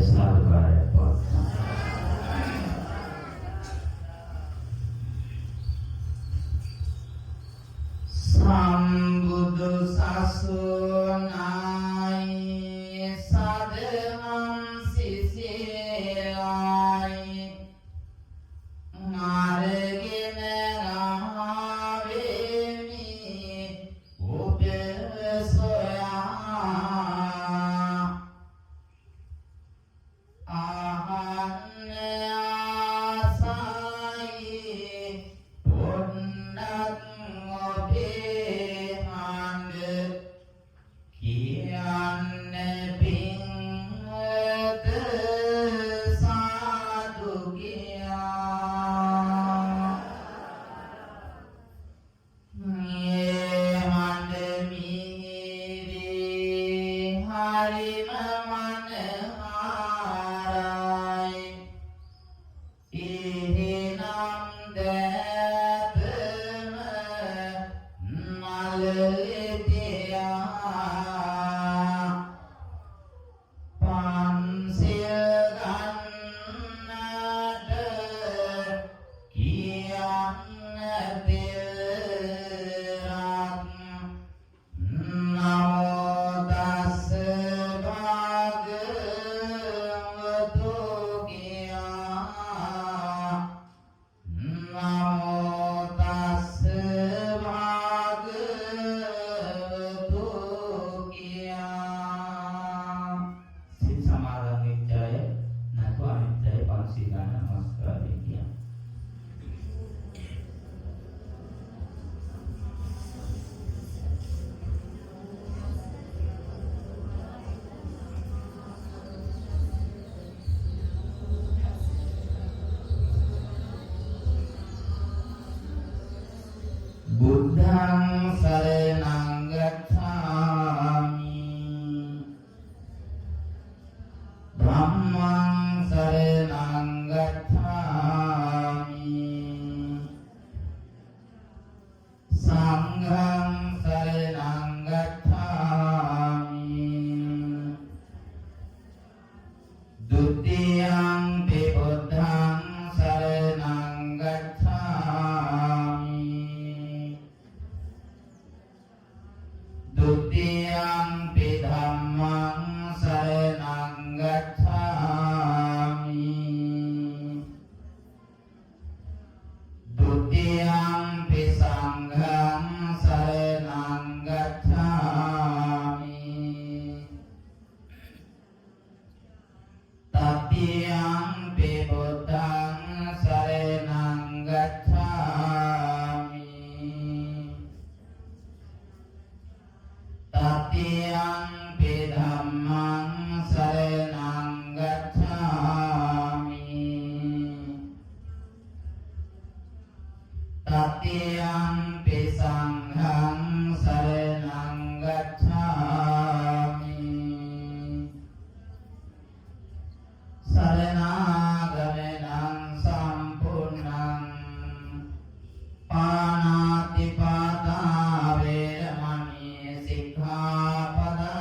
සාදුකාරයක් පවත්වනවා. සම්බුදු සසුනයි සදහම් සිසිලයි මාර්ගෙන ආවෙමි ඔබ සොයා ආහන්න ආසයි පොන්නක් ඔබේ හඬ කියන්න පින්වත සාදු කියා මේ හඬ මිහිරි හරිම මනහාරයි එහෙනම් දැතම මලලෙතියා පන්සිල් ගන්නට කියන්න දෙරක් නමෝ තස්ස භගවතු කියා නමෝ තස්ස භගවතු කියා සිත සමාදන් වෙච්ච අය නැතු අනිත් අය පන්සිල් ගන්න නමස්කාරය කියා. බුද්ධං සරණං ගච්ඡාමි ධම්මං සරණං ගච්ඡාමි සංඝං සරණං ගච්ඡාමි ဒုတိယံ පි බුද්ධං සරණං ගච්ඡාමි Dutiyampi dhammang saranang gacchami Dutiyampi sanghang saranang gacchami Tatiyampi buddhang saranang gacchami Tatiyampi dhammang saranang gacchami Tatiyampi sanghang saranang gacchami Saranagamenang sampunnang Panatipata veramani sikkhapada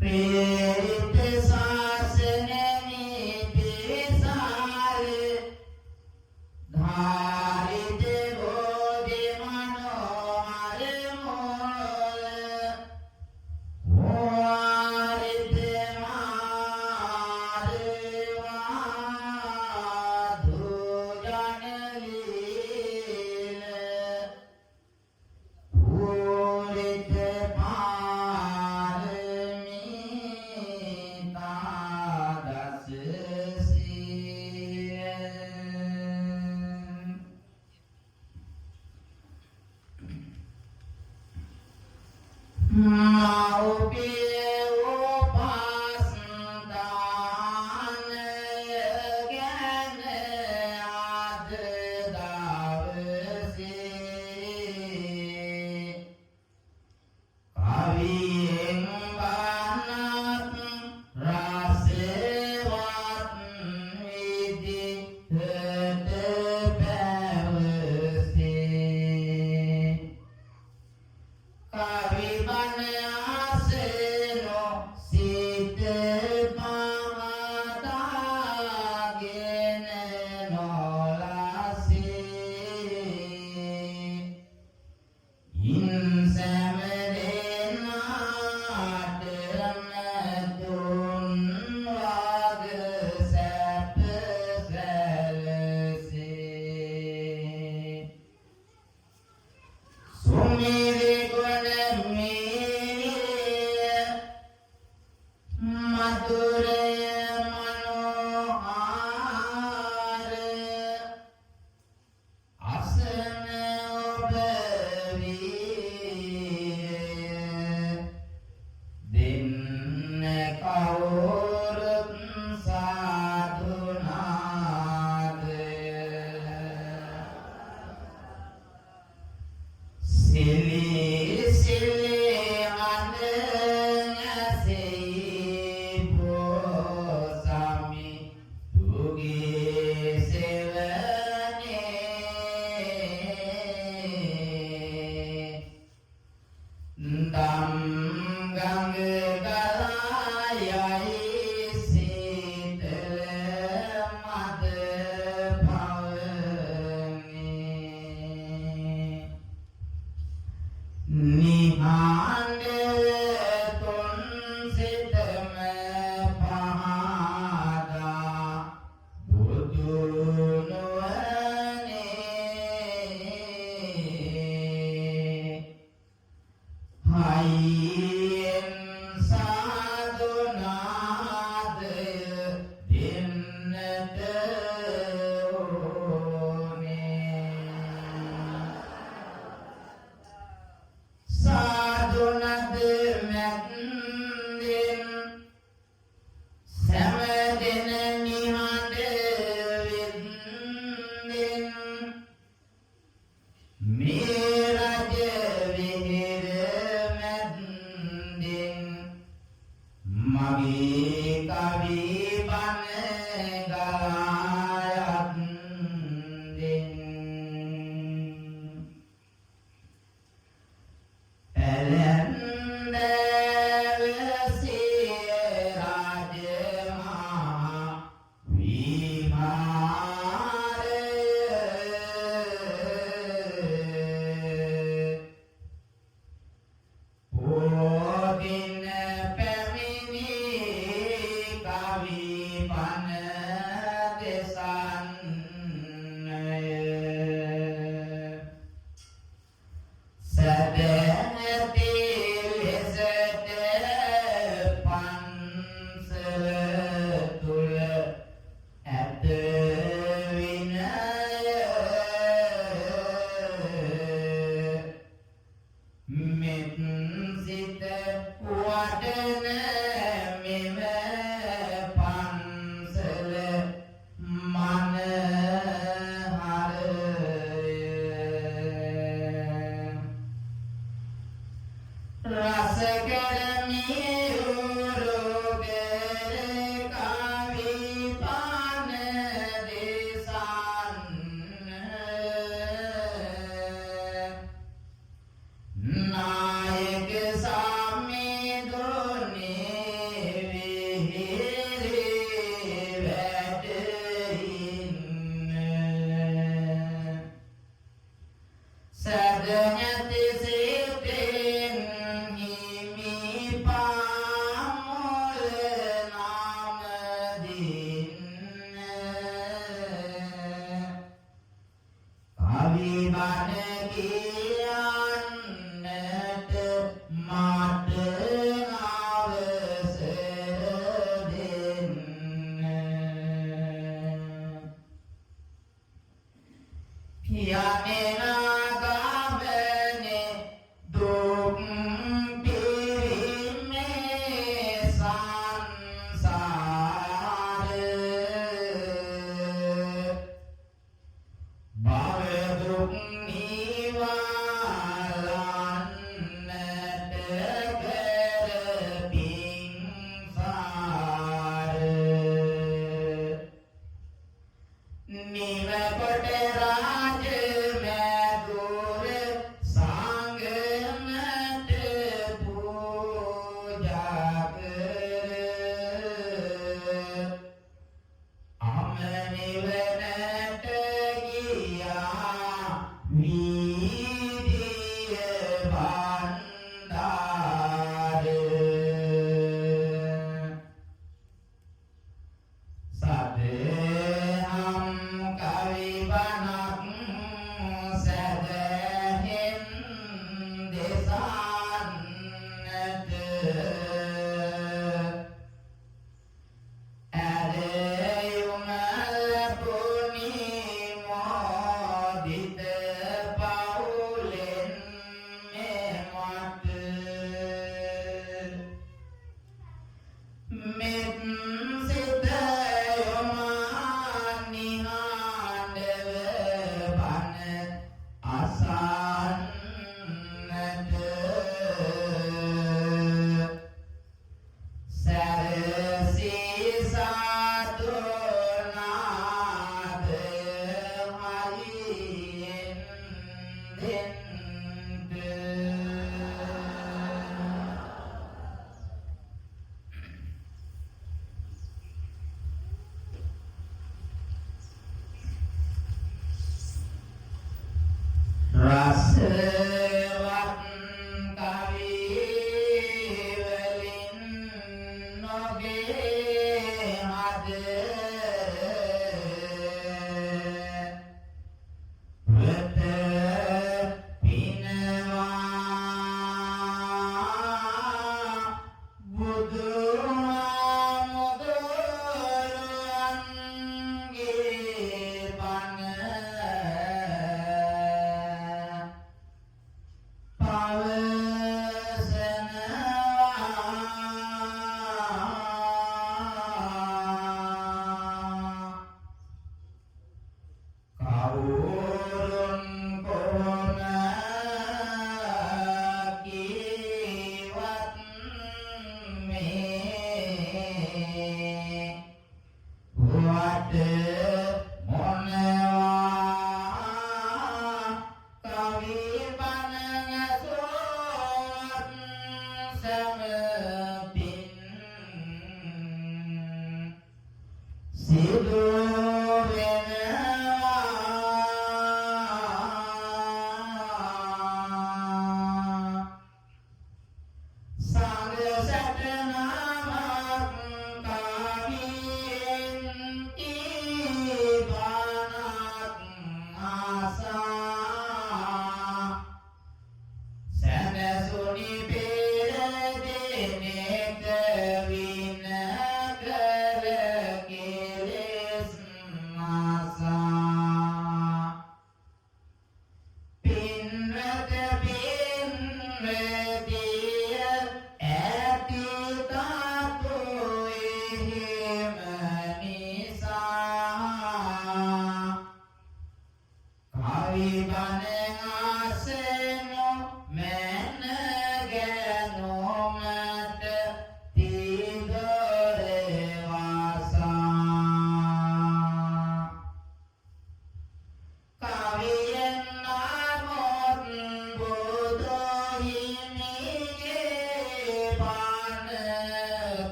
प्रेरित शासन नीति सार धारित बोधि मनोहर मूल वारित मारवाधु जन लील पूरित पारमिता दस सिर माओ पियो पासदान ज्ञान आद दावसे कविं बानात रासेवात विधि हत पैवसे कवि बन आसेनो सीत पावता गेन नौलासे इंसमरे नाटन तुन वाग सैप सैलसे सुमेरे गुण मेरे मधुर मनोहार असन उपवीर दिन कौर साधुनाद सिली सिली आनंद से पोसामी तुगे सेवने दम गंग गलायाई शीतल मद भवने निहान तुलसित में पहाड़ा बुधुनवने हाइन साधुनाद दिनत ओने साधुनद मदिन समदिन निहांड विदिन मेरज विहिर मदिन मगी कवि बन गलायदिन एलंदवसी राजमहा विहार ओ दिन पैमिनी कवि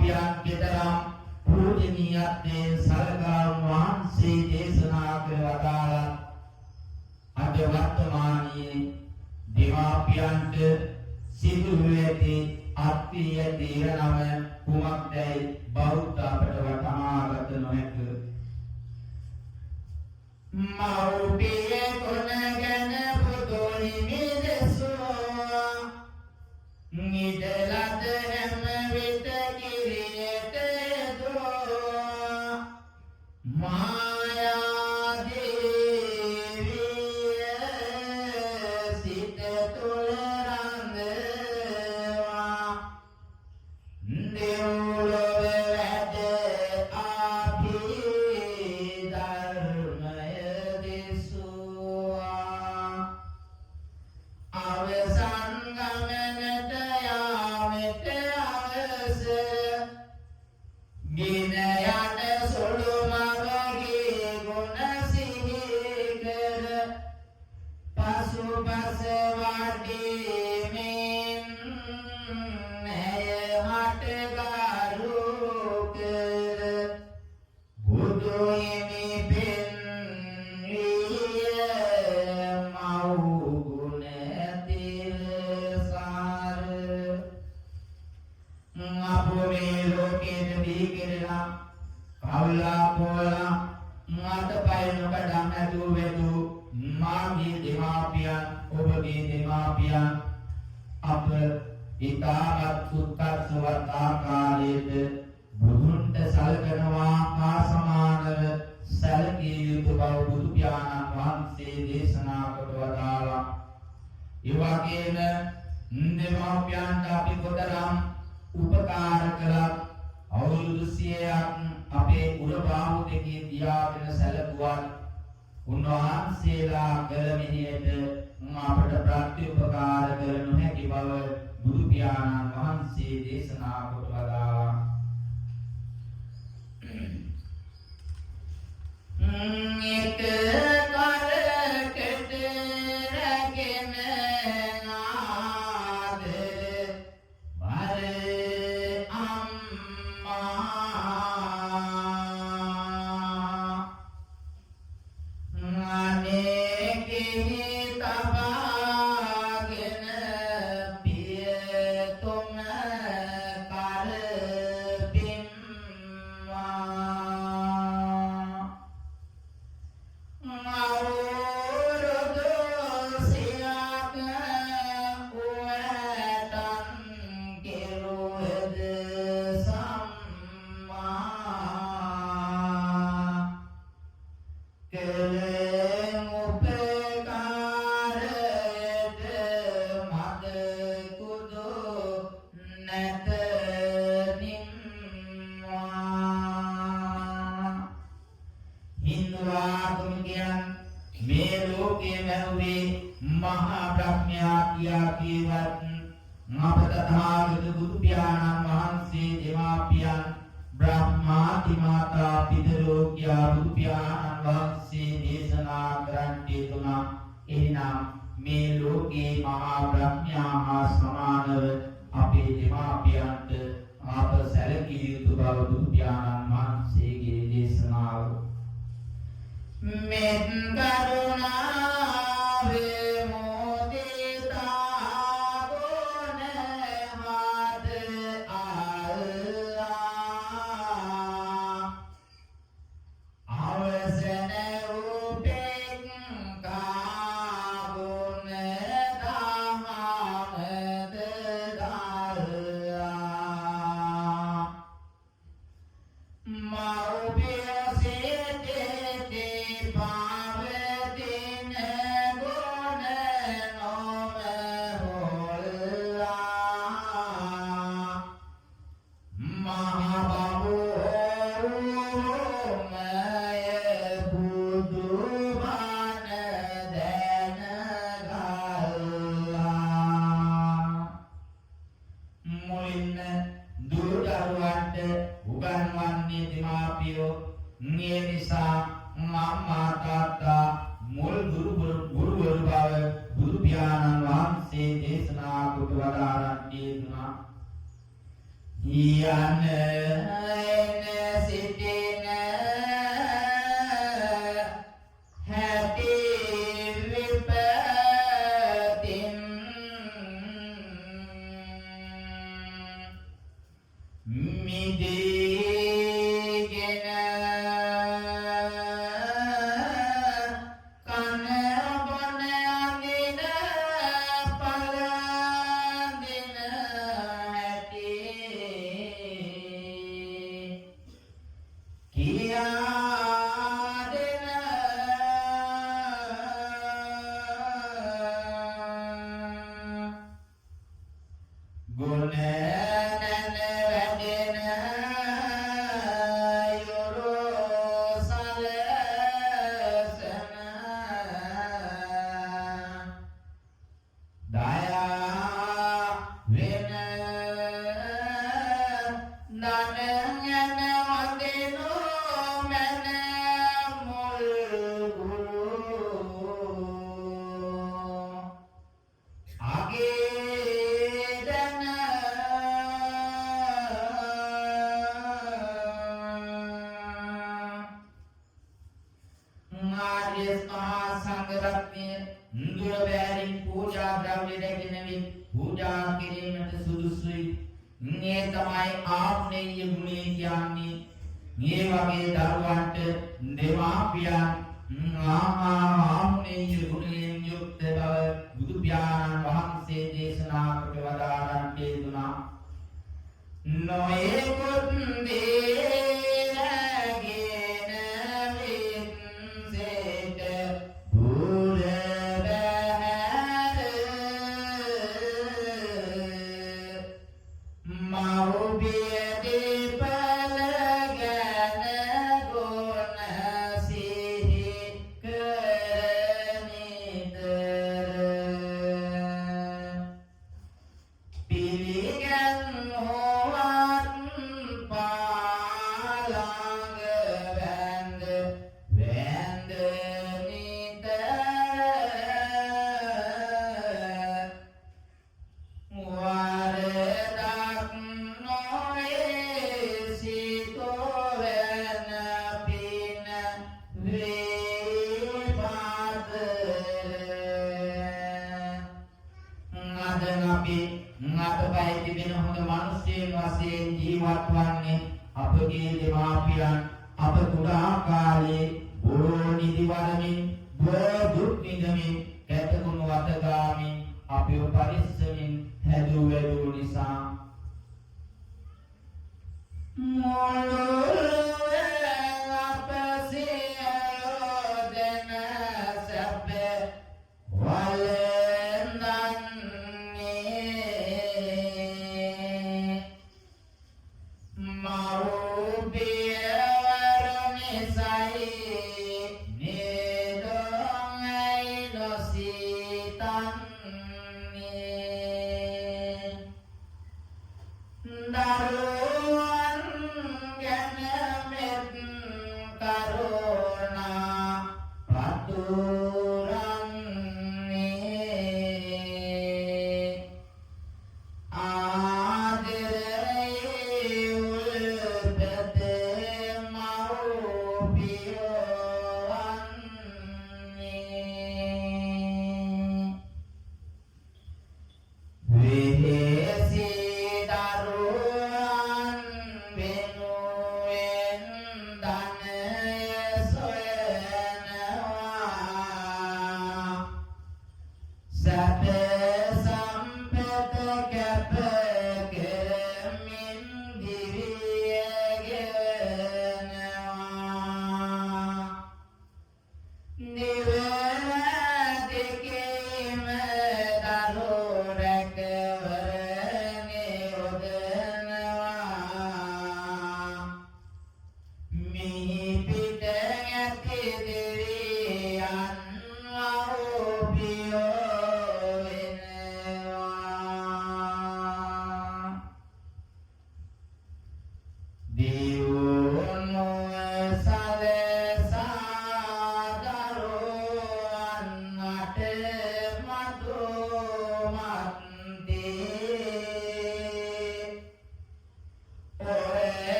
දෙමාපියන් කෙතරම් පූජනීයත්වයෙන් සලකා වහන්සේ දේශනා කර වදාළා. අද වර්තමානයේ දෙමාපියන්ට සිදු වී ඇති ආත්මීය තීරණම කුමක්දයි බෞද්ධ අපට වටහාගත නොහැක. මෞපිය කොනගෙන පුදුනි මිදසෝ නිදලද හැම විට කිරියට දෝ මායා දේවිය සිත තුළ රඳවා දෙව්ලොව වැඩ ආපී ධර්මය දෙසුවා අවසන් ගමනට යාමට අවස ගෙන යන සොළු මගගේ ගුණ සිහි කර පසුපස වඩීමෙන් ඇය හට ගරු කර බුදු හිමි පෙන්විය මව් ගුණ තිරසාර අපේ ලෝකෙට දීකිරලා කවුලා පොලා මත පය නොකඩම් නැතුව වෙතු මාගේ දෙමාපියන් ඔබගේ දෙමාපියන් අප ඉතාමත් උත්කර්ෂවත් ආකාරයට බුදුන්ට සලකනවා ආසමානව සැලකිය යුතු බව බුදු පියාණන් වහන්සේ දේශනා කොට වදාළා. ඒ වගේම දෙමාපියන්ට අපි කොතරම් උපකාර කළත් අවුරුදු 100ක් අපේ උරබාහු දෙකේ තියාගෙන සැලකුවත් උන්වහන්සේලා කළ මෙහෙයට අපට ප්‍රත්‍යුපකාර කර නොහැකි බව බුදු පියාණන් වහන්සේ දේශනා කොට වදාළා. එක කරකට රැගෙන ආදර වර අම්මා අනේකෙහි තබාගෙන පියතුම කරපින්වා අවුරුදු සියක් උවටන් කෙරුවද සම්මා කෙලෙන් උපකාරයට මද කුදු නැත නිම්වා හින්දු ආගමිකයන් මේ ලෝකයේ මැව්වේ මහා බ්‍රහ්මයා කියා කීවත් අප තථාගත බුදු පියාණන් වහන්සේ දෙමාපියන් බ්‍රහ්මාති මාතා පිතරෝකියා බුදු පියාණන් වහන්සේ දේශනා කරන්නේ තුනා. එනම් මේ ලෝකේ මහා බ්‍රහ්මයා හා සමානව අපේ දෙමාපියන්ට අප සැලකිය යුතු බව බුදු පියාණන් වහන්සේගේ දේශනාව. මෙත් කරුණාවේ මොදිතා ගුණ හද අල්ලා අවසන උපෙක් කාගුණ දහමද දල්ලා මෞපිය සිතේ පාවතින ගුණ නොමහොල්ලා මහබහුමය බුදු බණ දැනගල්ලා මුලින්ම දුරුදරුවන්ට උගන්වන්නේ දෙමාපියෝ. මේ නිසා මම්මා තාත්තා මුල් ගුරුවරු බව බුදු පියාණන් වහන්සේ දේශනා කොට වදාරන්නේ තුනා. යන සිටින හැටි විපතින් මිදීගෙන කන බොන අඳින පළඳින හැටි කියා දෙන ගුණ නැන වැඩෙන යොරෝ සලසන දයා වෙන නනගෙන වදිනෝ මන මුල් අගේ දන ආර්ය මහා සංඝ රත්නය දුර බැරින් පූජා ද්‍රව්‍ය රැගෙනමින් පූජා කිරීමට සුදුසුයි. මේ තමයි ආග්නේය ගුණය කියන්නේ. මේ වගේ දරුවන්ට දෙමාපියන් ආග්නේය ගුණයෙන් යුක්ත බව බුදු පියාණන් වහන්සේ දේශනා කොට වදාළන් තේරුණා. නොයෙකුත් දේ රැගෙන වින්සෙට දුර බැහැර මව්පිය දීපල ගැන ගුණ සිහි කරනිතර පිළිගන්වවත් පාළඟ වැඳ වැඳ නිතර වරදක් නොවේ සිතෝ වෙන පින අද අපි අපපයි තිබෙන හොඳ මිනිස්යෙන් වශයෙන් ජීවත් වන්නේ අපගේ දෙමාපියන් අප කුඩා කාලේ බොරෝ නිදි වඩමින් දුක් විඳමින් කැතකුණු වතගාමින් අපිව පරිස්සමින් හැදූ වැඩූ නිසා මොළොවේ අප සියලෝ දෙන සැප වළඳන්නේ මව්පිය වරණසයි නිදොංයි නොසිතන්නේ දරුවන් ගැන මෙත් කරුණා පතුරන්නේ ආදරේ උල්පතේ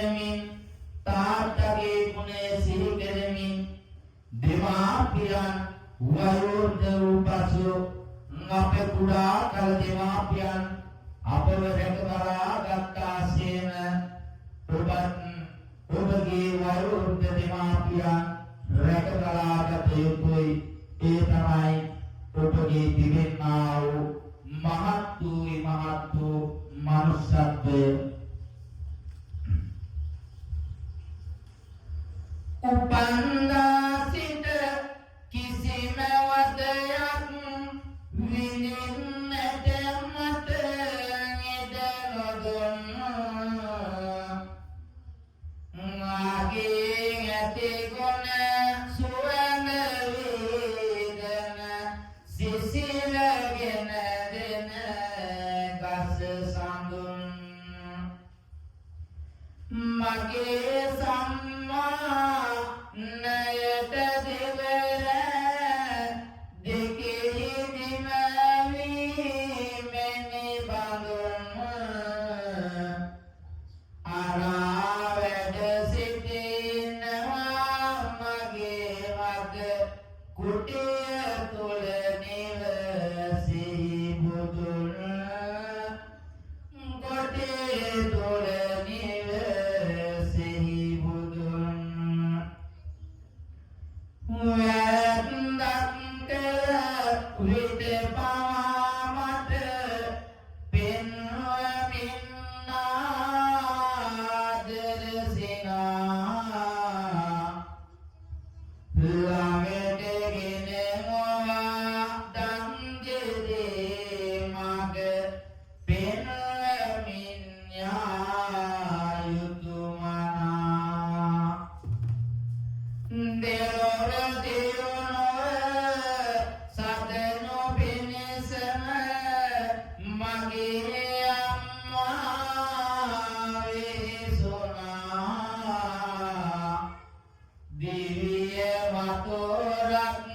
කරමින් තාත්තගේ ගුණය සිහි කරමින් දෙමාපියන් වයෝවෘද්ධ වූ පසු අපේ කුඩා කල දෙමාපියන් අපව රැකබලා ගත්තාසේම ඔබගේ වයෝවෘද්ධ දෙමාපියන් රැකබලා ගත යුතුයි. ඒ තමයි ඔබගේ දිවෙන්නා වූ මහත් වූ මනුෂ්‍යත්වය. උපන්දා සිට කිසිම වදයක් විඳින්නට මට ඉඩ නොදුන් මාගේ ඇති ගුණ සුවඳ වේදන සිසිලගෙන දෙන ගස සඳුන් මගේ සම්මා නයට දෙවර දෙකෙහි දිමවීමෙනි බඳුන් අරා වැඩ සිටිනවා මගේ මග කුටිය තුල නිවසී බුදුන් කුටිය තුල නිවසී බුදුන් වැන්දක් කළ විට පවාමට පෙන්වමින් ආදර සිනා ළඟටගෙන මොවා දංජදේ මග පෙන්වමින් යා යුතුමනා දෙලොව දියුණුව සදනු පිණිසම මගේ අම්මා වෙසුණා දිව්‍ය වතුරක්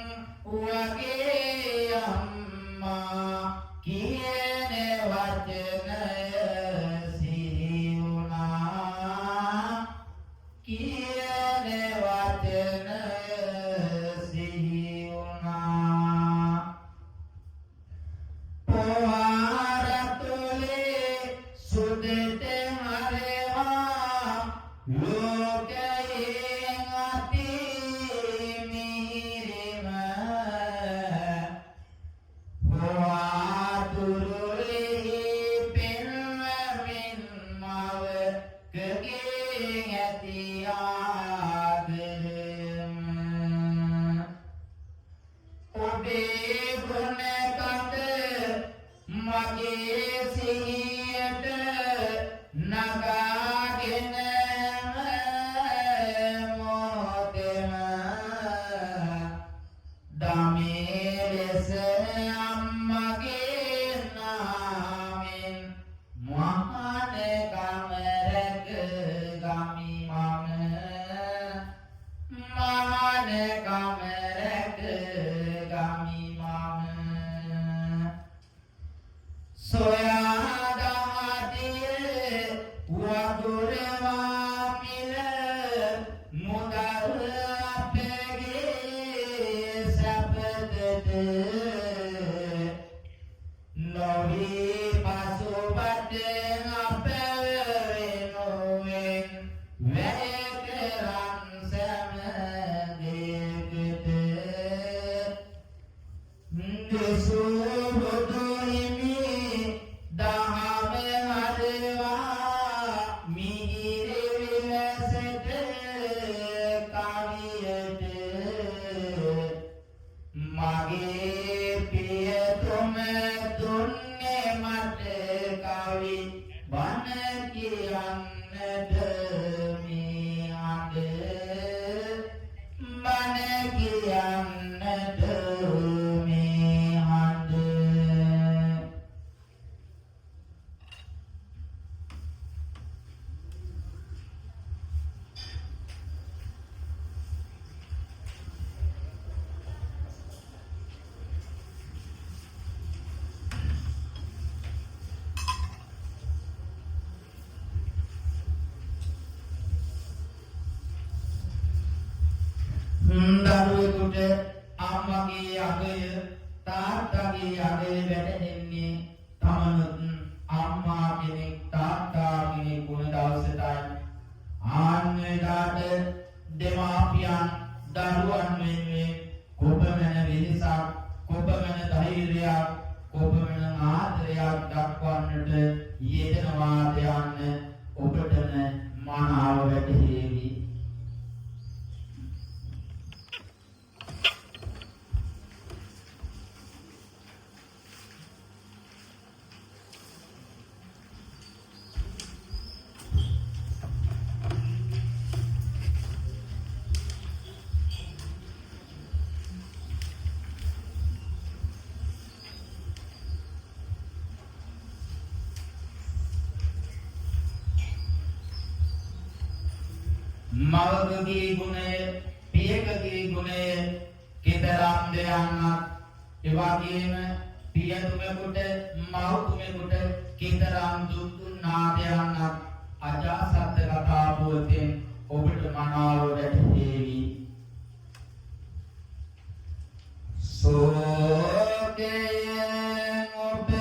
වගේ අම්මා කියන වචනය සිහි වුණා කියන වචනය සිහි වුණා පොහාරතුලේ සුදෙට හරවා ලෝකයෙන් අති මිහිරිම පොහාතුරුලෙහි පෙන්වමින් මවකගේ ඇති ආදරම ඔබේ ගුණ කඳ මගේ සිහියට නගාගෙන මොහොතෙම දමේ ලෙස අම්මගේ නාමෙන් මහානකම රැක ගමි මම මහානකම රැක ගමි මම සොයා දහදියේ වතුරවා මිල මුදල් අපගේ සැපතට නොවී පසුබට අප වෙනුවෙන් වැය කරන් සෑම දෙයකට දෙසූ බුදු හිමි දහම හදවා මිහිරි විලසට කවියට මගේ පියතුම දුන්නේ මට කවි බණ කියන්නට මේ අඬ දරුවෙකුට අම්මගේ අගය තාත්තගේ අගය වැටහෙන්නේ තමනුත් අම්මා කෙනෙක් තාත්තා කෙනෙක් වුණ දවසටයි. ආන්වේදාට දෙමාපියන් දරුවන් වෙනුවෙන් කොපමණ වෙනසක් කොපමණ ධෛර්යයක් කොපමණ ආදරයක් දක්වන්නට යෙදෙනවාද යන්න ඔබටම මනාව වැටහෙවි. මවගේ ගුණය පියකගේ ගුණය කෙතරම් දෙයක්වත් එවාගේම පියතුමෙකුට මව්තුමෙකුට කෙතරම් දුක් දුන්නාද යන්නත් අජාසත් කතා පුවතෙන් ඔබට මනාව වැටහෙවි. සෝකයෙන් ඔබද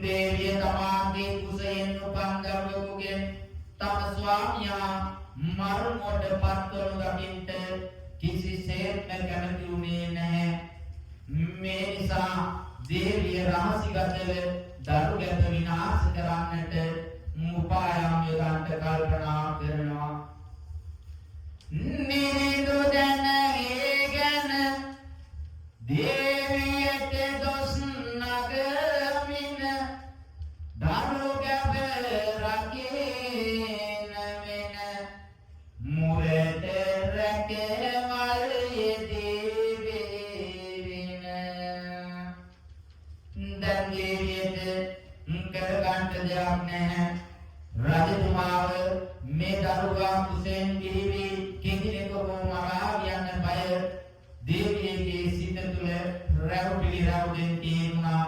දේවිය තමාගේ කුසයෙන් උපන් දරුවෙකුගෙන් තම ස්වාමියා මරුමුවට පත්වනු දකින්ට කිසිසේත්ම කැමති වුණේ නැහැ. මේ නිසා දේවිය රහසිගතව දරු ගැබ විනාශ කරන්නට උපායම් යොදන්ට කල්පනා කරනවා. නිරිඳු දැන ඒ ගැන දේවියට දොස් නගමින දරු ගැබ රකින වෙන මුරට රැකවල් යෙදෙවින. දැන් දේවියට කරගන්න දෙයක් නැහැ. රජතුමාව මේ දරුවා කුසෙන් ගිහිවි කිසිනෙකු මරා යන්න බය දේවියගේ සිත තුළ රැව් පිළිරවුෙන් තියෙනවා.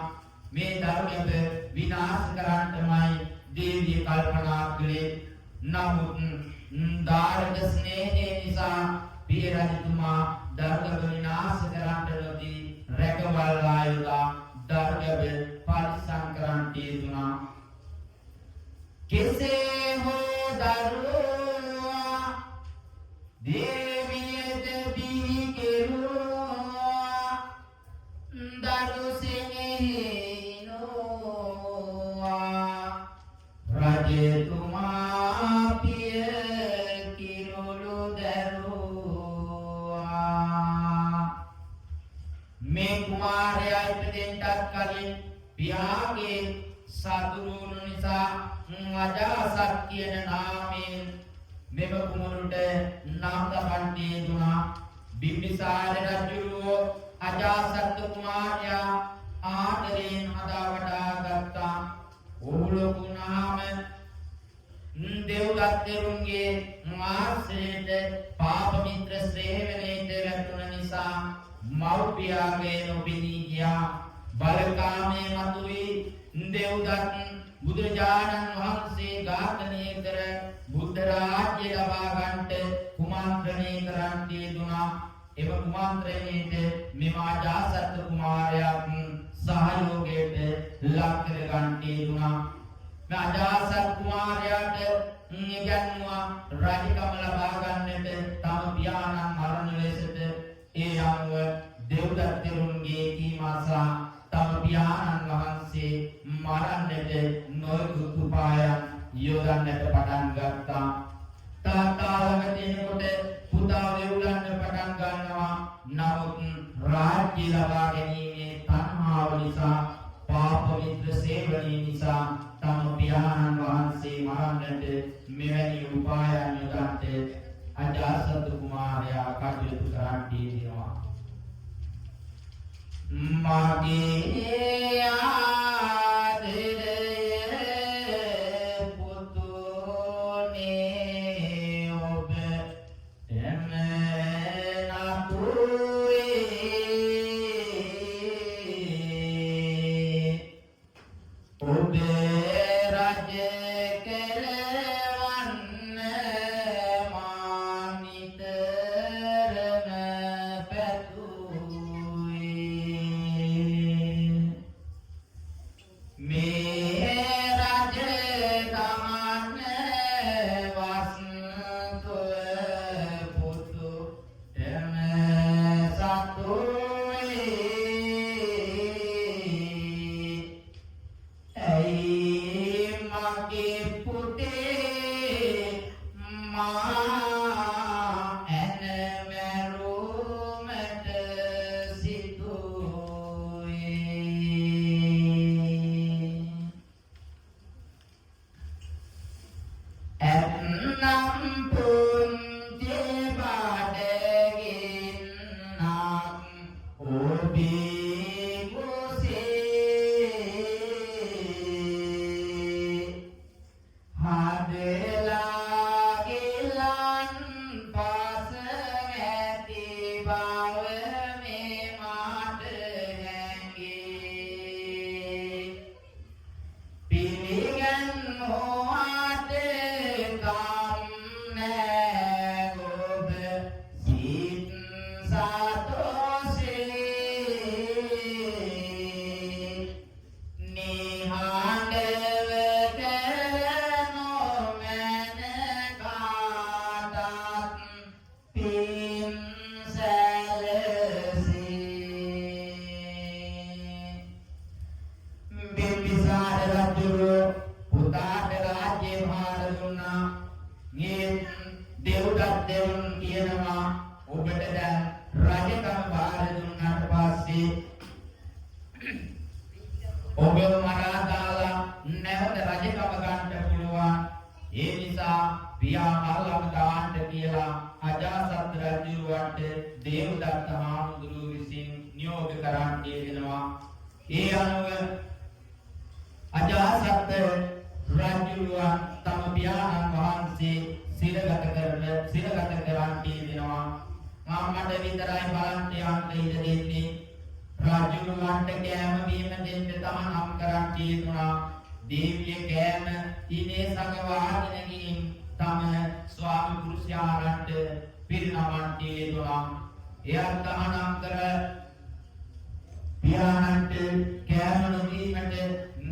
මේ දරුවව විනාශ කරන්නමයි දේවිය කල්පනා කළේ. නමුත් දාරක ස්නේහය නිසා පිය රජතුමා දරුවව විනාශ කරන්න නොදී රැකවල් ආයුධ දරුවව පරිස්සම් කරන්න යෙදුණා. කෙසේ හෝ දරුවා දේවියට බිහි කෙරුවා. දරු සෙනෙහිනෝවා. රජතුමා පිය කිරුළු දැරුවා. මේ කුමාරයා ඉපදෙන්නත් කලින් පියාගේ සතුරුන් නිසා අජාසත් කියන නාමයෙන් මෙම කුමරුට නම් තබන්න යෙදුණා. බිම්බිසාර රජුගේ අජාසත් කුමාරයා ආදරයෙන් හදා වඩා ගත්තා. ඔහු ලොකු නාම දෙව්දත් තෙරුන්ගේ මාර්සයට පාප මිත්‍ර ශ්‍රේවණයට වැටුණ නිසා මව්පියාගේ නොබිනී ගියා. බලකාමයේ මතුවී දෙව්දත් බුදුරජාණන් වහන්සේ ඝාතනය කර බුද්ධ රාජ්‍ය ලබා ගන්නට කුමන්ත්‍රණය කරන්න යෙදුණා. එම කුමන්ත්‍රණයට මෙම අජාසත් කුමාරයා සහයෝගයට ලක් කර ගන්න යෙදුණා. මේ අජාසත් කුමාරයාට ඉගැන්වුවා රාජකම ලබා ගන්නට තම පියාණන් මරණ ලෙසට. ඒ අනුව දෙව්දත් තෙරුන්ගේ කීමසා තම පියාණන් වහන්සේ මරන්නට නොයෙකුත් උපායන් යොදන්නට පටන් ගත්තා. තාත්තා ළඟ තියෙනකොට පුතා වෙවුලන්න පටන් ගන්නවා. නමුත් රාජ්‍ය ලබා ගැනීමේ තණ්හාව නිසා පාප මිත්‍ර සේවනයේ නිසා තම පියාණන් වහන්සේ මරන්නට මෙවැනි උපායන් යොදන්නට අජාසත් කුමාරයා කටයුතු කරන්නේ දෙනවා. මගේ ආදරය පුතුනේ ඔබ එම නපුරේ ඔබ රජ කරවන්න මානිතරම පැතුවේ මේ පියා මල්ලම දාන්න කියලා අජාසත් රජුට දේවදත්ත හාමුදුරුවෝ විසින් නියෝග කරන්නේ වෙනවා. ඒ අනුව අජාසත් රජුන් තම පියාණන් වහන්සේ සිරගත කරන්නේ වෙනවා. මට විතරයි බලන්න යන්න ඉඩ දෙන්නේ. රජුන්ට කෑම බීම දෙන්න තහනම් කරන් තියෙනවා. දේවිය කෑම ඉනේ සගවාගෙන ගිහින් තම ස්වාමි පුරුෂයාට පිරිනමන් තියෙනවා. එයා තහනම් කර පියාණන්ට කෑම නොදීමට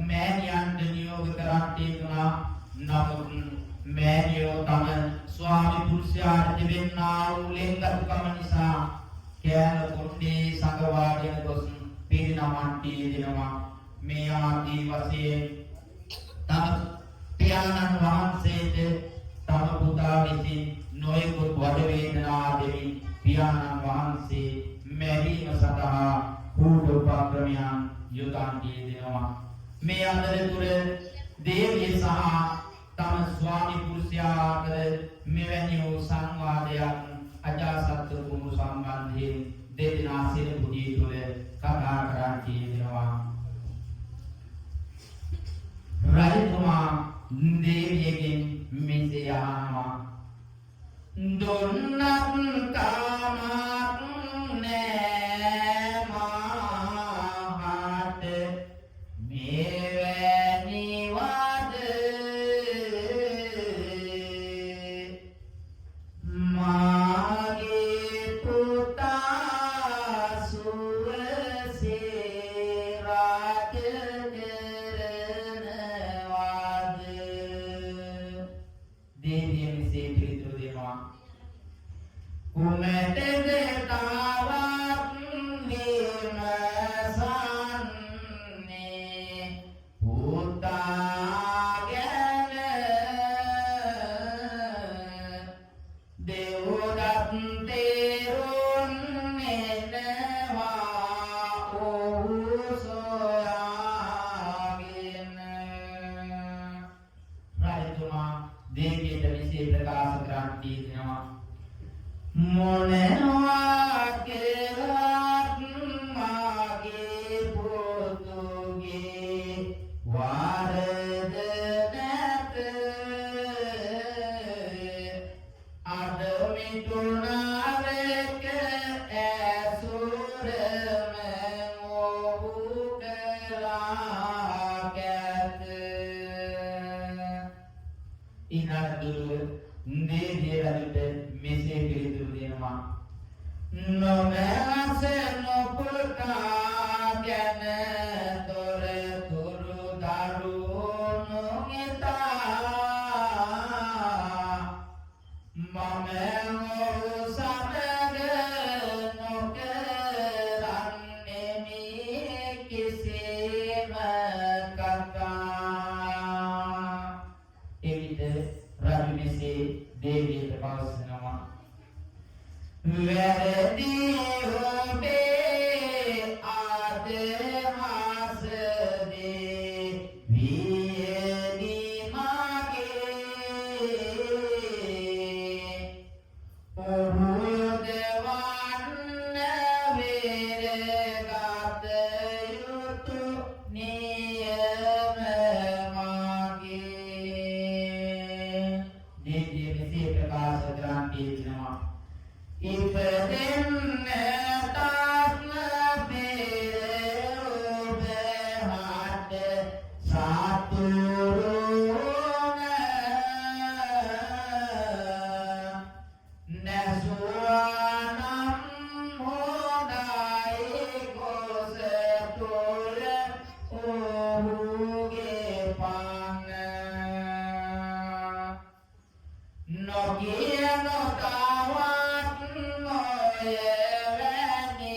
මෑණියන්ට නියෝග කරන් තියෙනවා. නමුත් මෑණියෝ තම ස්වාමි පුරුෂයාට දෙන්නා වූ ලෙන්ගතුකම නිසා කෑම කොණ්ඩේ සංගවාගෙන ගොස් පිරිනමන් තියෙනවා. මේ ආදී වශයෙන් තම පියාණන් වහන්සේට තම පුතා විසින් නොයෙකුත් වද වේදනා දෙමින් පියාණන් වහන්සේ මැරීම සඳහා කූට උපක්‍රමයන් යොදන් දෙනවා. මේ අතරතුර දේවිය සහ තම ස්වාමි පුරුෂයා අතර මෙවැනි වූ සංවාදයක් අජාසත් කුමරු සම්බන්ධයෙන් දෙදෙනා සිරපුඩිය තුළ කතා කරන් කියනවා. රජතුමා දේවියගෙන් මෙසේ අහනවා. දුන්නත් කාමක් නෑ මාහට මෙවැනි වද මාගේ පුතා සුවසේ රාජ කරනවාද. දේවිය මෙසේ පිළිතුරු දෙනවා. කුමටද තාවත් විමසන්නේ පුතා ගැන. දෙව්දත් තෙරුන් එනවා ඔහු සොයාගෙන. රජතුමා දේවියට මෙසේ ප්‍රකාශ කරන් තියෙනවා. මොනවා කෙරත් මාගේ පුතුගේ වරද නැත. අද මිතුනාරක ඇසුරම ඔහු කළා කැත. ඉනදුරු දේවිය රජුට මෙසේ පිළිතුරු දෙනවා. නොමැස නොපුතා ගැන තොරතුරු දරුණු හිතා මම ඔහු සමග නොකරන්නෙමි කිසිම කතා. එවිට රජු මෙසේ දේවියට පවසනවා. වැරදි ඔබේ අදහස දේ වියදි මගේ. ඔහු යොදවන්න වේරගත යුතු නියම මගේ. දේවිය මෙසේ ප්‍රකාශ කරන් තියෙනවා. ඉපදෙන්න තාත්ම පෙර ඔබ හට සතුරුන නැසුවානම් හොඳයි ගොස තුළ ඔහුගේ පං නොකිය නොතාවත් නොයවැනි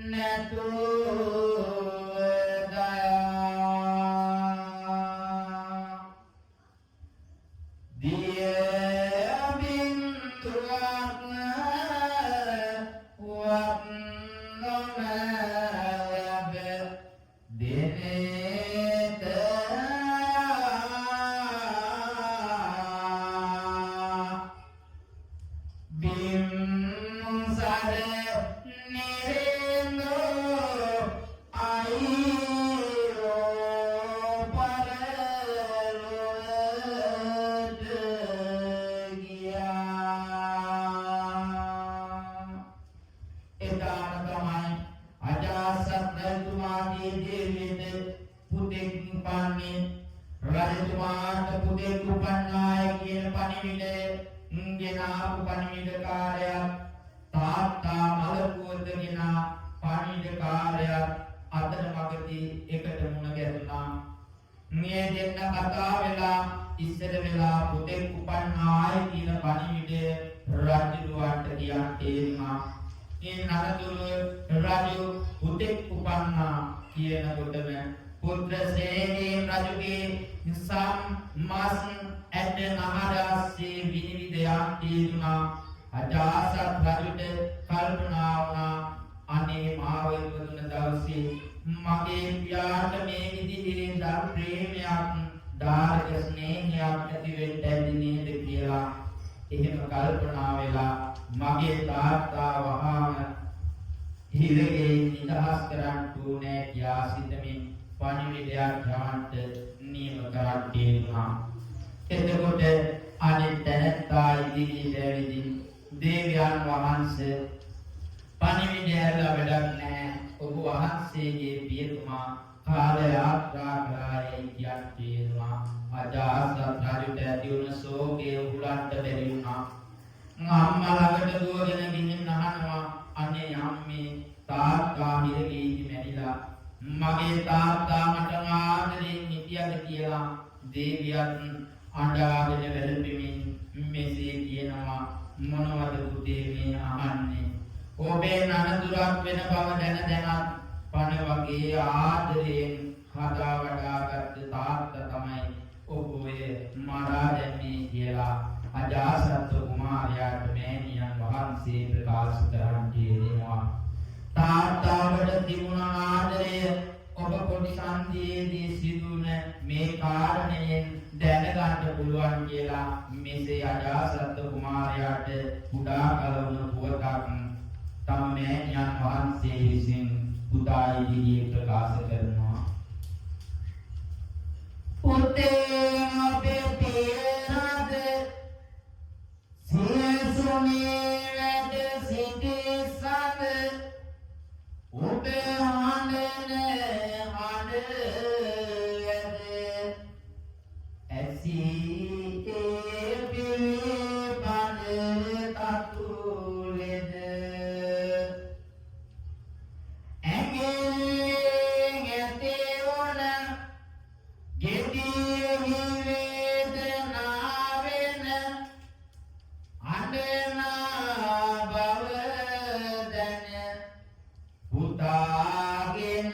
natu daya dia bintuak wak nomebe dinete bim sare nirendo airo paralodegia edan tamai ajasat rajumagi devite putek pani rajatumat putek upannai කියන පණිවිඩ ගෙනාපු පණිවිඩකාරයා තාත්තා මලකුවත ගෙනා පණිවිඩකාරයා අතර මගදී එකට මුණ ගැසුණා. මේ දෙන්න කතා වෙලා ඉස්සර වෙලා පුතෙක් උපන්නායි කියන පණිවිඩය රජුට කියන්න තේරුණා. මේ නරදුරු රජු පුතෙක් උපන්නා කියනකොටම පුත්‍රසේනී රජුගේ සම්මස් ඇට නහරස්සේ විනිවිදයන් තේරුණා. අජාසත් රජුට කල්පනා වුණා අනේ මාව ඉපදුන දවසේ මගේ පියාට මේ විදිහේ දරු ප්‍රේමයක් දායක ස්නේහයක් ඇති වෙන්න ඇති නේද කියලා එහෙම කල්පනා වෙලා මගේ තාත්තා වහාම හිරගේ නිදහස් කරන්න ඕනේ කියා සිතමින් පණිවිඩයක් යවන්න නියම කරන් තේරුණා. එතකොට අනිත් තැනත්තා ඉදිරියට ඇවිදින් දේවයන් වහන්සේ පණිවිඩය ඇරලා වැඩක් නැහැ. ඔබ වහන්සේගේ පියතුමා කාල යාත්‍රා කරායි කියන් කියනවා. අජාසත් රජුට ඇති වුණ ශෝකය උහුලන්න බැරි වුණා. අම්මා ළඟට දුවගෙන ගිහින් අහනවා අනේ අම්මේ තාත්තා හිරගීදි මැරිලා මගේ තාත්තා මට ආදරෙන් හිටියද කියලා දේවියන් අඬාගෙන වැළපෙමින් මෙසේ කියනවා මොනවද පුතේ මේ අහන්නේ ඔබේ නනතුරක් වෙන බව දැනත් පණ වගේ ආදරයෙන් හදා වඩාගත් තාත්තා තමයි ඔබ ඔය මරා දැම්මේ කියලා අජාසත් කුමාරයාට මෑණියන් වහන්සේ ප්‍රකාශ කරන් කියනවා. තාත්තාවට තිබුණ ආදරය ඔබ පොඩි සන්ධියේදී සිදුවන මේ කාරණයෙන් දැනගන්න පුළුවන් කියලා මෙසේ අජාසත් කුමාරයාට කුඩා කලවුණු පුවතක් තම මෑණියන් වහන්සේ විසින් පුතා ඉදිරියේ ප්‍රකාශ කරනවා. පුතේ අපේ පියනද සියසුනේ වැඩ සිටි සඳ ඔබේ හඬන හඬ ඇද ඇසී ඒ පිළිපද තතුලෙද ඇඟේ ඇතේ වන ගෙඩියෙහි වේදනාවෙන අඬනා බව දැන පුතාගෙන්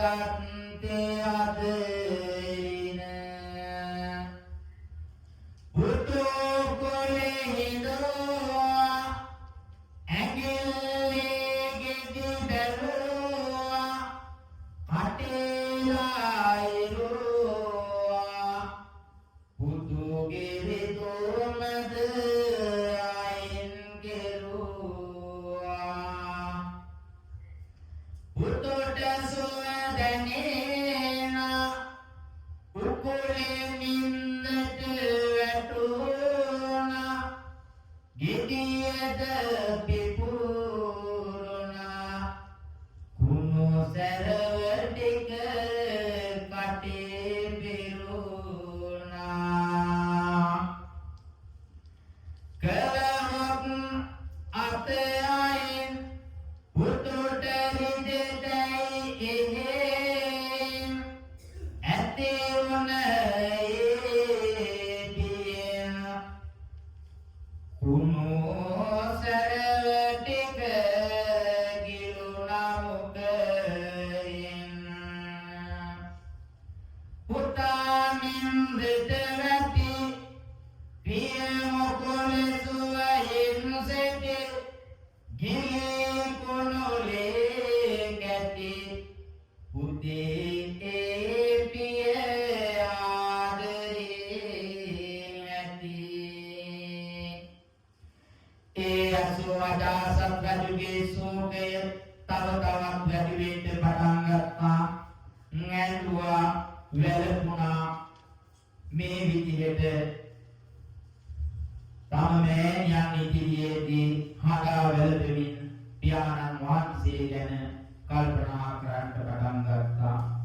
ගත්තේ අදින පුතු කොලේ හිඳුවා ඇඟිල්ලේ ගෙඩි බැලුවා කටේලායිරුවා පුතුගේ රිතුමද අයින් කෙරුවා පුතුට සුව දැනෙන උකුලේ නින්දට වැටුණා ගෙඩියද පිපුරුණා කුණු සැරව ටික කටේ පෙරුණා කලහක් අත අයින් පුතුට හිතෙතයි එහෙම් ඇති වුණ ඒදිය කුණු සැරව ටික උදේ පිය ආදරේ නැති ඒ අසුවදාසත් රජුගේ සෝකය තව තවත් වැඩි වෙන්න පටන් ගත්තා. ඇඬුවා, වැළපුණා. මේ විදිහට තම මෑණියන් ඉදිරියේදී හඬා වැළපෙමින් පියාණන් වහන්සේ ගැන කල්පනා කරන්න පටන් ගත්තා.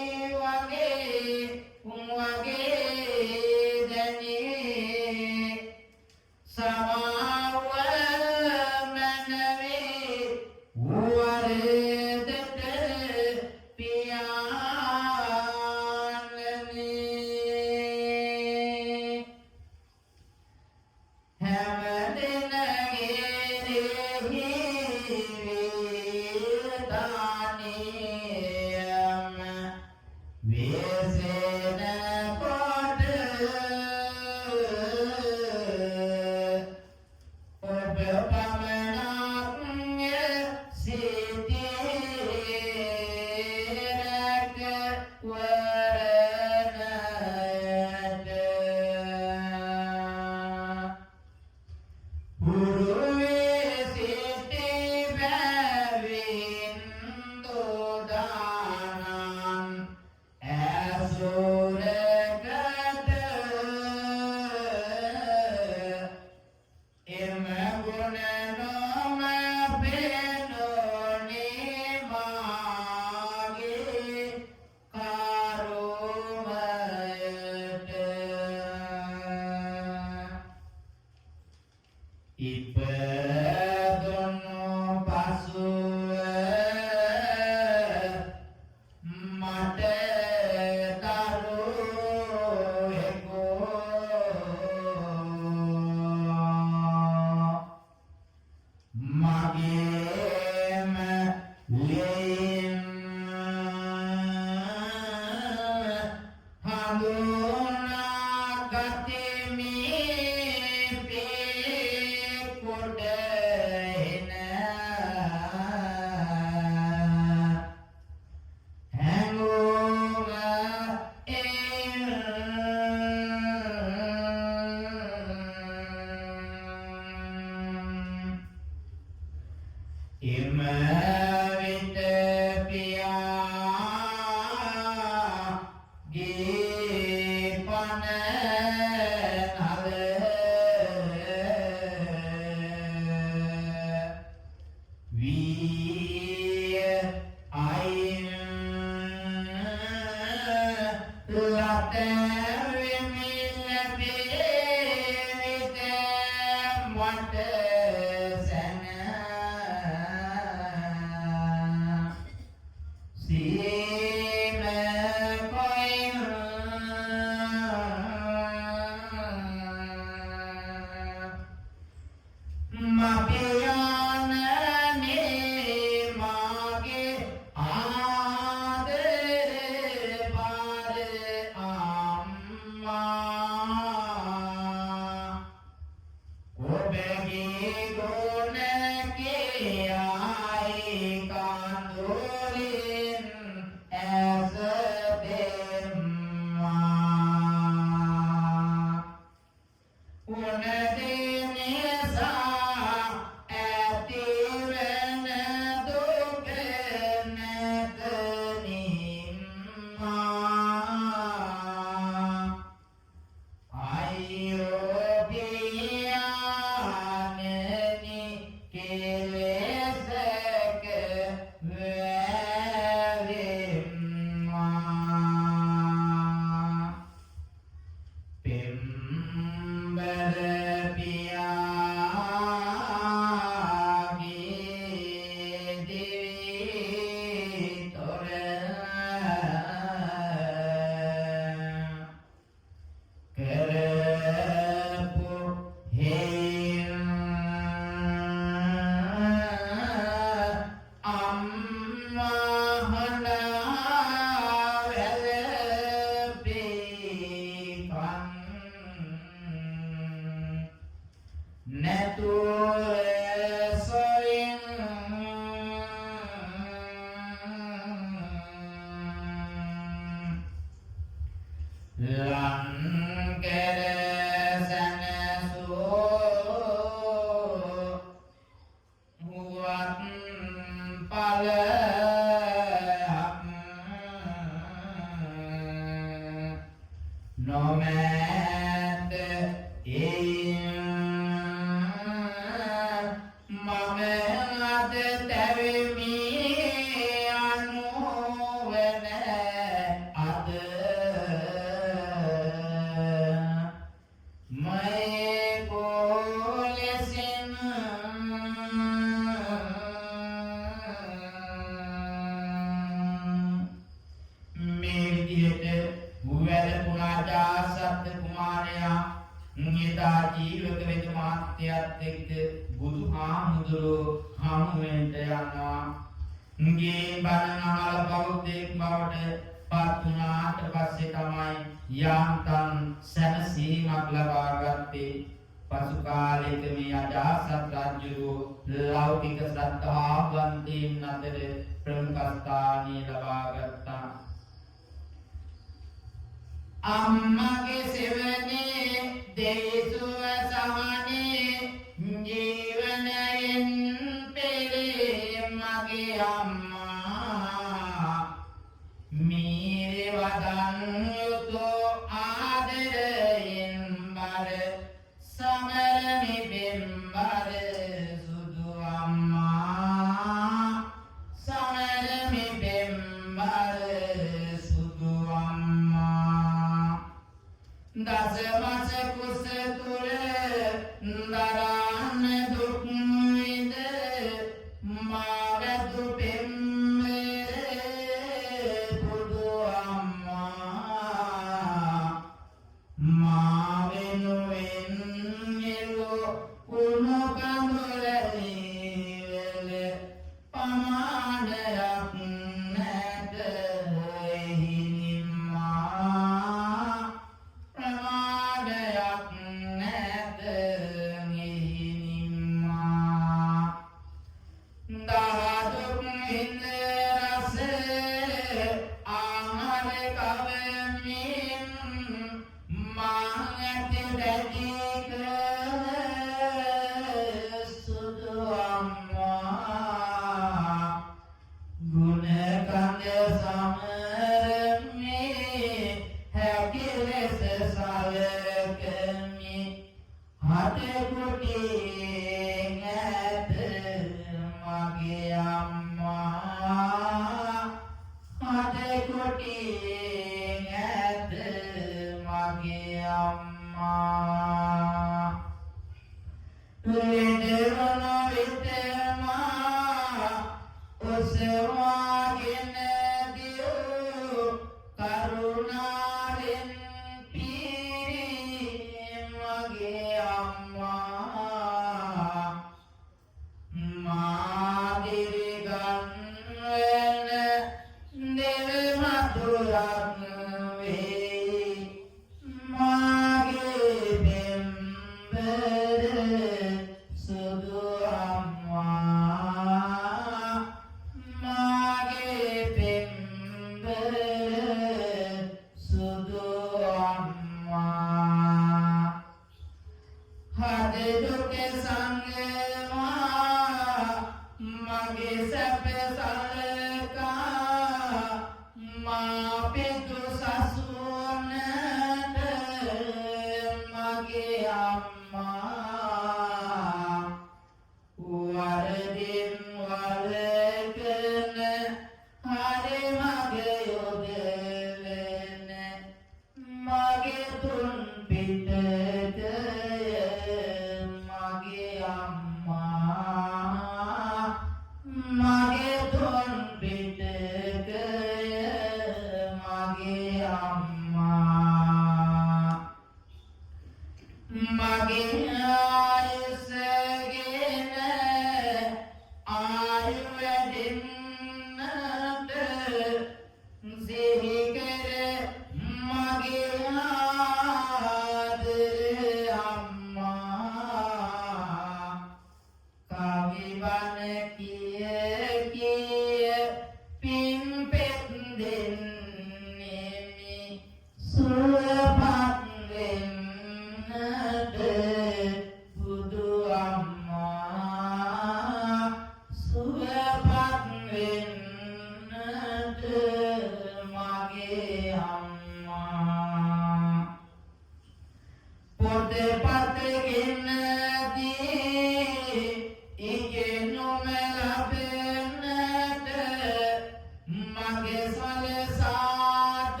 mage salesatun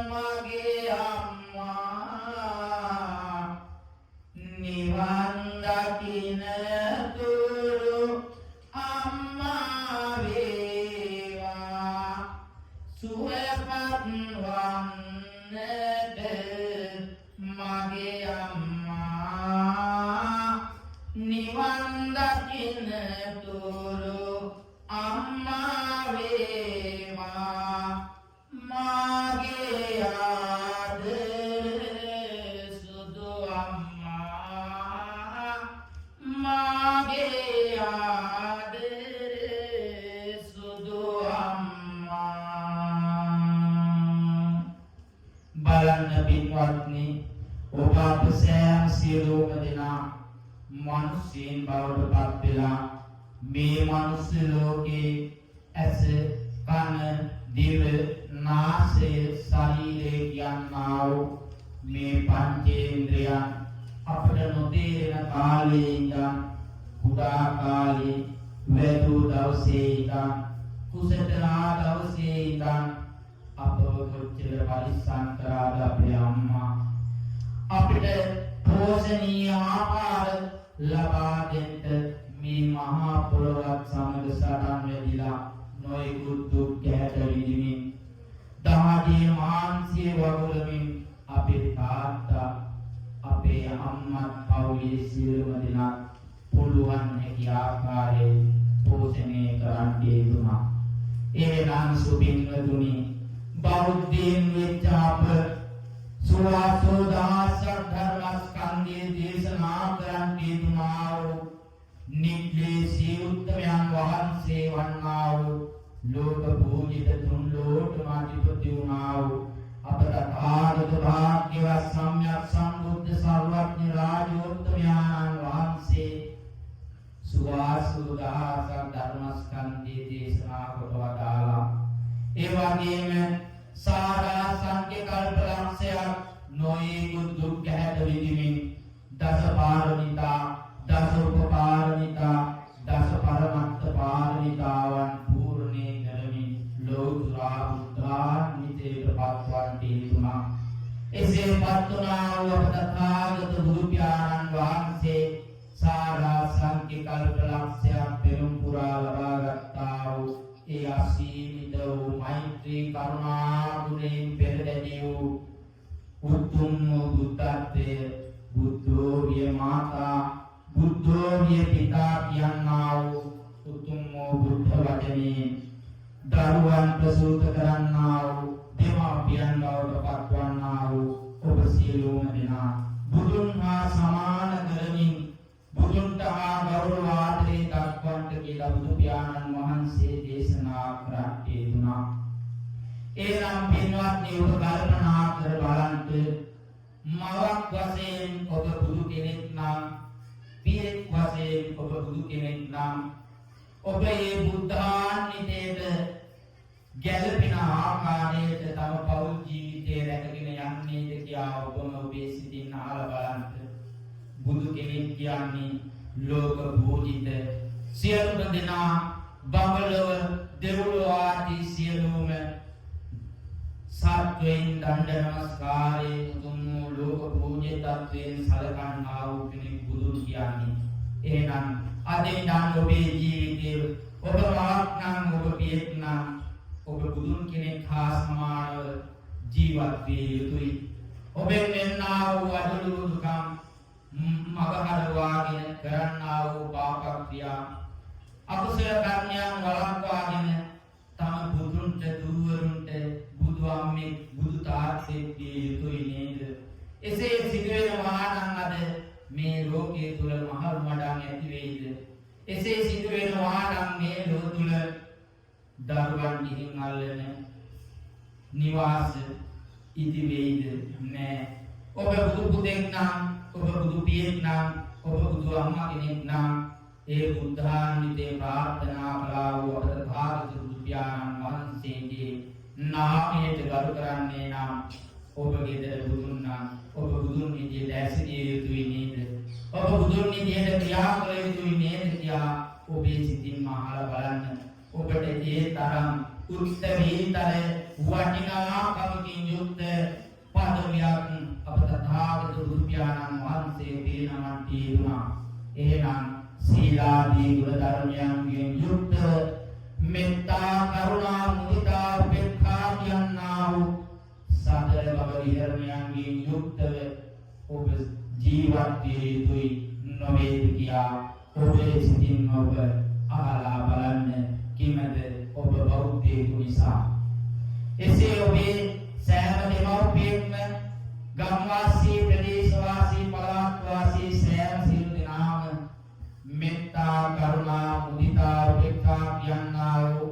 mage amma nivan dakina turu amma vewa suepat wannede mage amma nivan dakina turu amma vewa mage adere sudu amma mage adere sudu amma බලන්න පින්වත්නි ඔබ අප සෑම සියලුම දෙනා මිනිසෙන් බවට පත් වෙලා මේ මනුස්ස ලෝකේ ඇස කන දිව නාසය ශරීරය කියනා වූ මේ පංචේන්ද්‍රයන් අපට නොතේරෙන කාලේ ඉඳන් කුඩා කාලේ වැදු දවසේ ඉඳන් කුසටනා දවසේ ඉඳන් අපව කොච්චර පරිස්සම් කරාද අපේ අම්මා අපිට පෝෂණීය ආහාර ලබා දෙන්න මේ මහා පොළොවත් සමග සටන් වෙදිලා නොයෙකුත් දුක් ගැට විඳිමින් දහඩිය මාංශය වගුලමින් අපේ තාත්තා අපේ අම්මත් පවුලේ සියලුම දෙනා පුළුවන් හැකි ආකාරයෙන් පෝෂණය කරන්න යෙදුණා. එනම් සුබින්වතුනි බෞද්ධයන් වෙච්ච අප සුවාසෝ දාසක් ධර්මස්කන්ධයේ දේශනා කරන්න යෙදුණා වූ නිග්ලේශී උත්තමයන් වහන්සේ වන්නා වූ ලෝක පූජිත තුන් ලෝකම අධිපති වුණා වූ අප තථාගත භාග්‍යවත් සම්්‍යක් සම්බුද්ධ සර්වඥ රාජෝත්තමයන් වහන්සේ සුවාසෝ දාසක් ධර්මස්කන්ධයේ දේශනා කොට වදාළා. ඒ වගේම සාරා සංඛ්‍ය කල්පලක්ෂයක් නොයෙකුත් දුක් ගැට විඳිමින් දස පාරමිතා දස උපපාරමිතා දස පරමත්ත පාරමිතාවන් පූර්ණේ කරමින් ලෝතුරා බුද්ධාන්විතයට පත්වන්ට යෙදුණා. එසේ පත්වනා වූ තථාගත බුදු පියාණන් වහන්සේ සාරා සංඛ්‍ය කල්පලක්ෂයක් පෙරම් පුරා ලබා ගත්තා වූ ඒ අසීමිත වූ මෛත්‍රී කරුණා ගුණයෙන් පෙරදැනී වූ උතුම් වූ බුද්ධත්වය බුද්ධෝ විය මාතා බුද්ධෝ විය පිතා කියනා වූ උතුම් වූ බුද්ධ වචනේ දරුවන් ප්‍රසූත කරන්නා වූ දෙමාපියන් බවට පත්වන්නා වූ ඔබ සියලුම දෙනා බුදුන් හා සමාන කරමින් බුදුන්ට හා ගෞරව ආදරේ දක්වන්නට කියලා බුදු පියාණන් වහන්සේ දේශනා කරන්නේ දුනා. එනම් පින්වත්නි ඔබ කල්පනා කර බලන්න මවක් වශයෙන් ඔබ බුදු කෙනෙක් නම් පියෙක් වශයෙන් ඔබ බුදු කෙනෙක් නම් ඔබ මේ බුද්ධාන්විතයට ගැළපෙන ආකාරයට තම පෞල් ජීවිතය රැකගෙන යන්නේද කියා ඔබම ඔබේ සිතින් අහලා බලන්න. බුදු කෙනෙක් කියන්නේ ලෝක පූජිත සියලුම දෙනා බඹලව දෙව්ලොව ආදී සියලුම සත්වයන් දණ්ඩ නමස්කාරයේ උතුම් ලෝක පූජිතත්වයෙන් සලකන්නා වූ කෙනෙක් බුදුන් කියන්නේ. එහෙනම් අද ඉඳන් ඔබේ ජීවිතයේ ඔබ මහත් නම් ඔබ පියෙක් නම් ඔබ බුදුන් කෙනෙක් හා සමානව ජීවත් විය යුතුයි. ඔබෙන් වෙන්නා වූ අඩලු දුකම් මගහරවාගෙන කරන්නා වූ පාප ක්‍රියා අකුසල කර්මයන් වළක්වාගෙන තම බුදුන්ට දුවරුන්ට බුදු අම්මේ බුදු තාත්තේ දිය යුතුයි නේද? එසේ සිදුවෙනවා නම් අද මේ ලෝකයේ තුල මහල් මඩම් ඇති වෙයිද? එසේ සිදුවෙනවා නම් මේ ලෝක තුල දරුවන් ගිහින් අල්ලන නිවාස ඉදි වෙයිද? නෑ. ඔබ බුදු පුතෙක් නම් ඔබ බුදු පියෙක් නම් ඔබ බුදු අම්මා කෙනෙක් නම් ඒ බුද්ධාන්විතේ ප්‍රාර්ථනා කළා වූ අපේ භාග්‍ය බුදු පියාණන් වහන්සේගේ නාමයට ගරු කරන්නේ නම් ඔබ ගෙදර බුදුන් නම් ඔබ බුදුන් විදියට ඇසිරිය යුතුයි නේද? ඔබ බුදුන් විදියට ක්‍රියා කළ යුතුයි නේද කියා ඔබේ සිතින් අහලා බලන්න. ඔබට ඒ තරම් උත්තරීතර වටිනාකමකින් යුක්ත පදවියක් අප තථාගත බුදු පියාණන් වහන්සේ පිරිනමන් තියුණා. එහෙනම් සීලාදී ගුණ ධර්මයන්ගෙන් යුක්ත මෙත්තා කරුණා මුදිතා උපේක්ඛා කියනා වූ සතර බව විහරණයන්ගෙන් යුක්තව ඔබ ජීවත් විය යුතුයි නොවේද කියා ඔබේ සිතින් ඔබ අහලා බලන්න. කිමද ඔබ බෞද්ධයෙකු නිසා. එසේ ඔබේ සෑම දෙමව්පියෙක්ම ගම්වාසී ප්‍රදේශවාසී පළාත්වාසී සෑම සියලු දෙනාම මෙත්තා කරුණා මුදිතා උපේක්ඛා කියනා වූ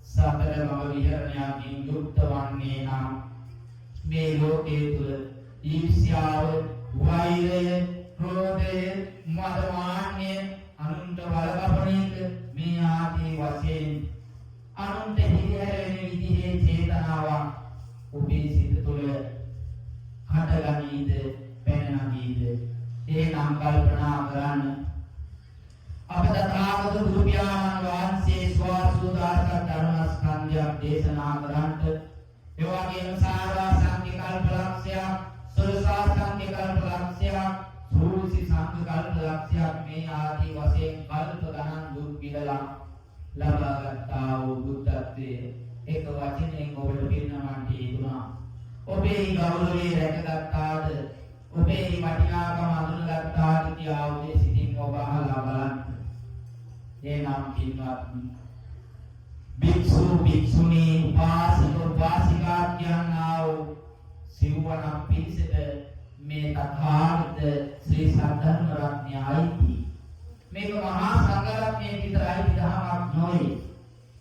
සතර බව විහරණයන්ගෙන් යුක්ත වන්නේ නම් මේ ලෝකයේ තුල ඊර්ෂ්‍යාව, වෛරය, ක්‍රෝධය, මදමාන්‍ය, අනුන්ට වලකපන එක මේ ආදී වශයෙන් අනුන්ට හිරිහැර වෙන විදිහේ චේතනාවක් ඔබේ සිත තුළ හටගනීද පැන නගීද? එහෙනම් කල්පනා කරන්න. අප තථාගත බුදු පියාණන් වහන්සේ ස්වාසුදාර්ථ ධර්මස්කන්ධයක් දේශනා කරන්ට ඒ වගේම සාරාංශික කල්පලක්ෂයක්, සුරසාංශික කල්පලක්ෂයක්, සූසි සංඝ කල්පලක්ෂයක් මේ ආදී වශයෙන් කල්ප ගණන් දුක් විඳලා ලබාගත්තා වූ බුද්ධත්වයේ එක වචනයෙන් ඔබට පිරිනමන් දීුණා. ඔබේ ගෞරවය රැකගත්තාද? ඔබේ වටිනාකම අඳුනගත්තාද කියා ඔබේ සිතින් ඔබ අහලා බලන්න. එනම් පින්වත්නි, භික්ෂු භික්ෂුණී උපාසක උපාසිකා කියනා වූ සිව්වන පිරිසට මේ තථාගත ශ්‍රී සද්ධර්ම රත්නය අයිති. මේක මහා සංඝ රත්නයේ විතරයි දහමක් නොවේ.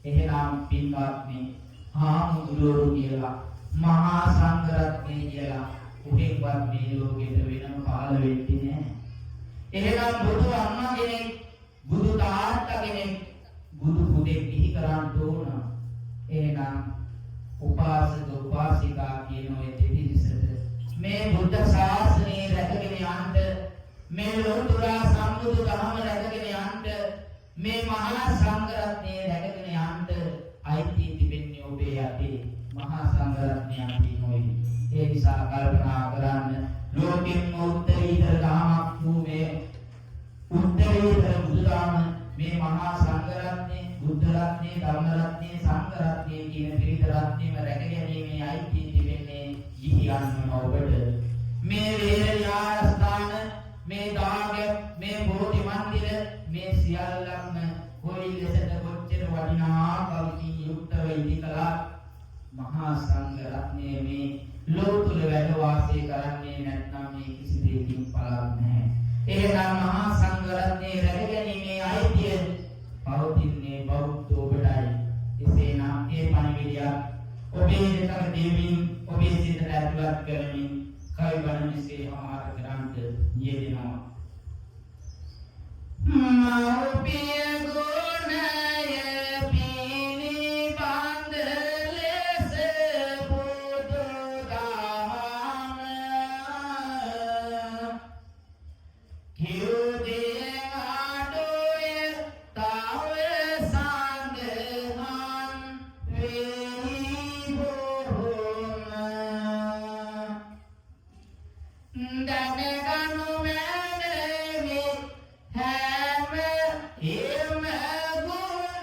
එහෙනම් පින්වත්නි, ආමුදුරෝ කියලා මහා සංඝ රත්නය කියලා උහෙන්වත් මේ ලෝකෙට වෙනම පහළ වෙන්නේ නැහැ. එහෙනම් බුදු අම්මා කෙනෙක්, බුදු තාත්තා කෙනෙක්, බුදු පුතෙක් පිහි කරන්න ඕන. එහෙනම් උපාසක උපාසිකා කියන ඔය දෙපිරිසට මේ බුද්ධ ශාසනය රැකගෙන යන්න, මේ ලෝතුරා සම්බුදු දහම රැකගෙන යන්න, මේ මහා සංඝ රත්නය රැකගෙන යන්න අයිති තිබෙන්නේ ඔබේ අතේ. මහා සංඝ රත්නය අපි නොවේ. ඒ නිසා කල්පනා කරන්න, ලෝකෙන් උත්තරීතර දහමක් වූ මේ උත්තරීතර බුදුදහම, මේ මහා සංඝ රත්නය, බුද්ධ රත්නය, ධම්ම රත්නය, සංඝ රත්නය කියන ත්‍රිවිධ රත්නයම රැකගැනීමේ අයිතිය තිබෙන්නේ ගිහියන්ම ඔබට. මේ වේරයාස්ථාන, මේ දාගය, මේ බෝධි මන්දිර, මේ සියල්ලක්ම කොයි ලෙසද කොච්චර වටිනාකමකින් යුක්තව ඉදිකලා මහා සංඝ රත්නයේ මේ ලෝතුල වැඩ වාසය කරන්නේ නැත්නම් මේ කිසි දෙයකින් පළක් නැහැ. එහෙනම් මහා සංඝ රත්නයේ රැකගැනීමේ අයිතිය පවතින්නේ බෞද්ධ ඔබටයි. එසේනම් ඒ පණිවිඩය ඔබේ හිතට දෙමින්, ඔබේ සිතට ඇතුළත් කරමින් කයිබන මෙසේ ආහාර කරන්ට යෙදෙනවා. මෞපිය ගුණය පිළිබඳ ලෙස බුදු දහම කිව්දේ ආඩෝය තව සංඝහන් වෙයි බොහොම දැනගනු මැනවි හැම එම ගුණ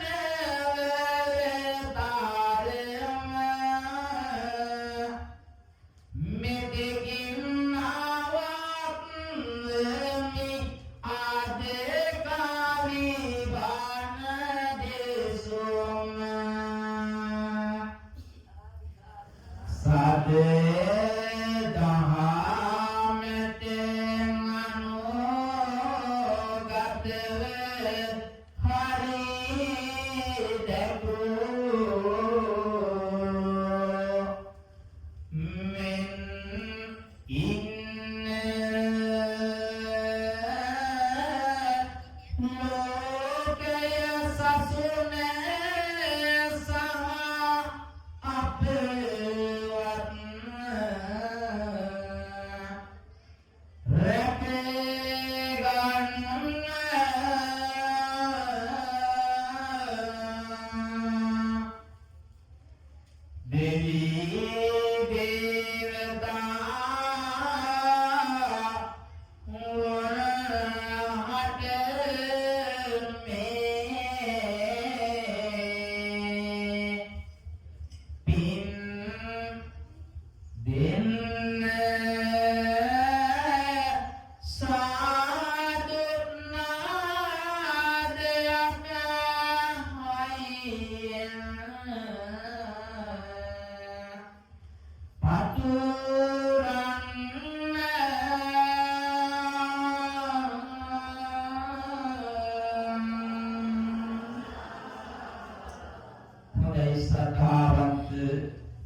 අවසරයි ශ්‍රද්ධාවන්ත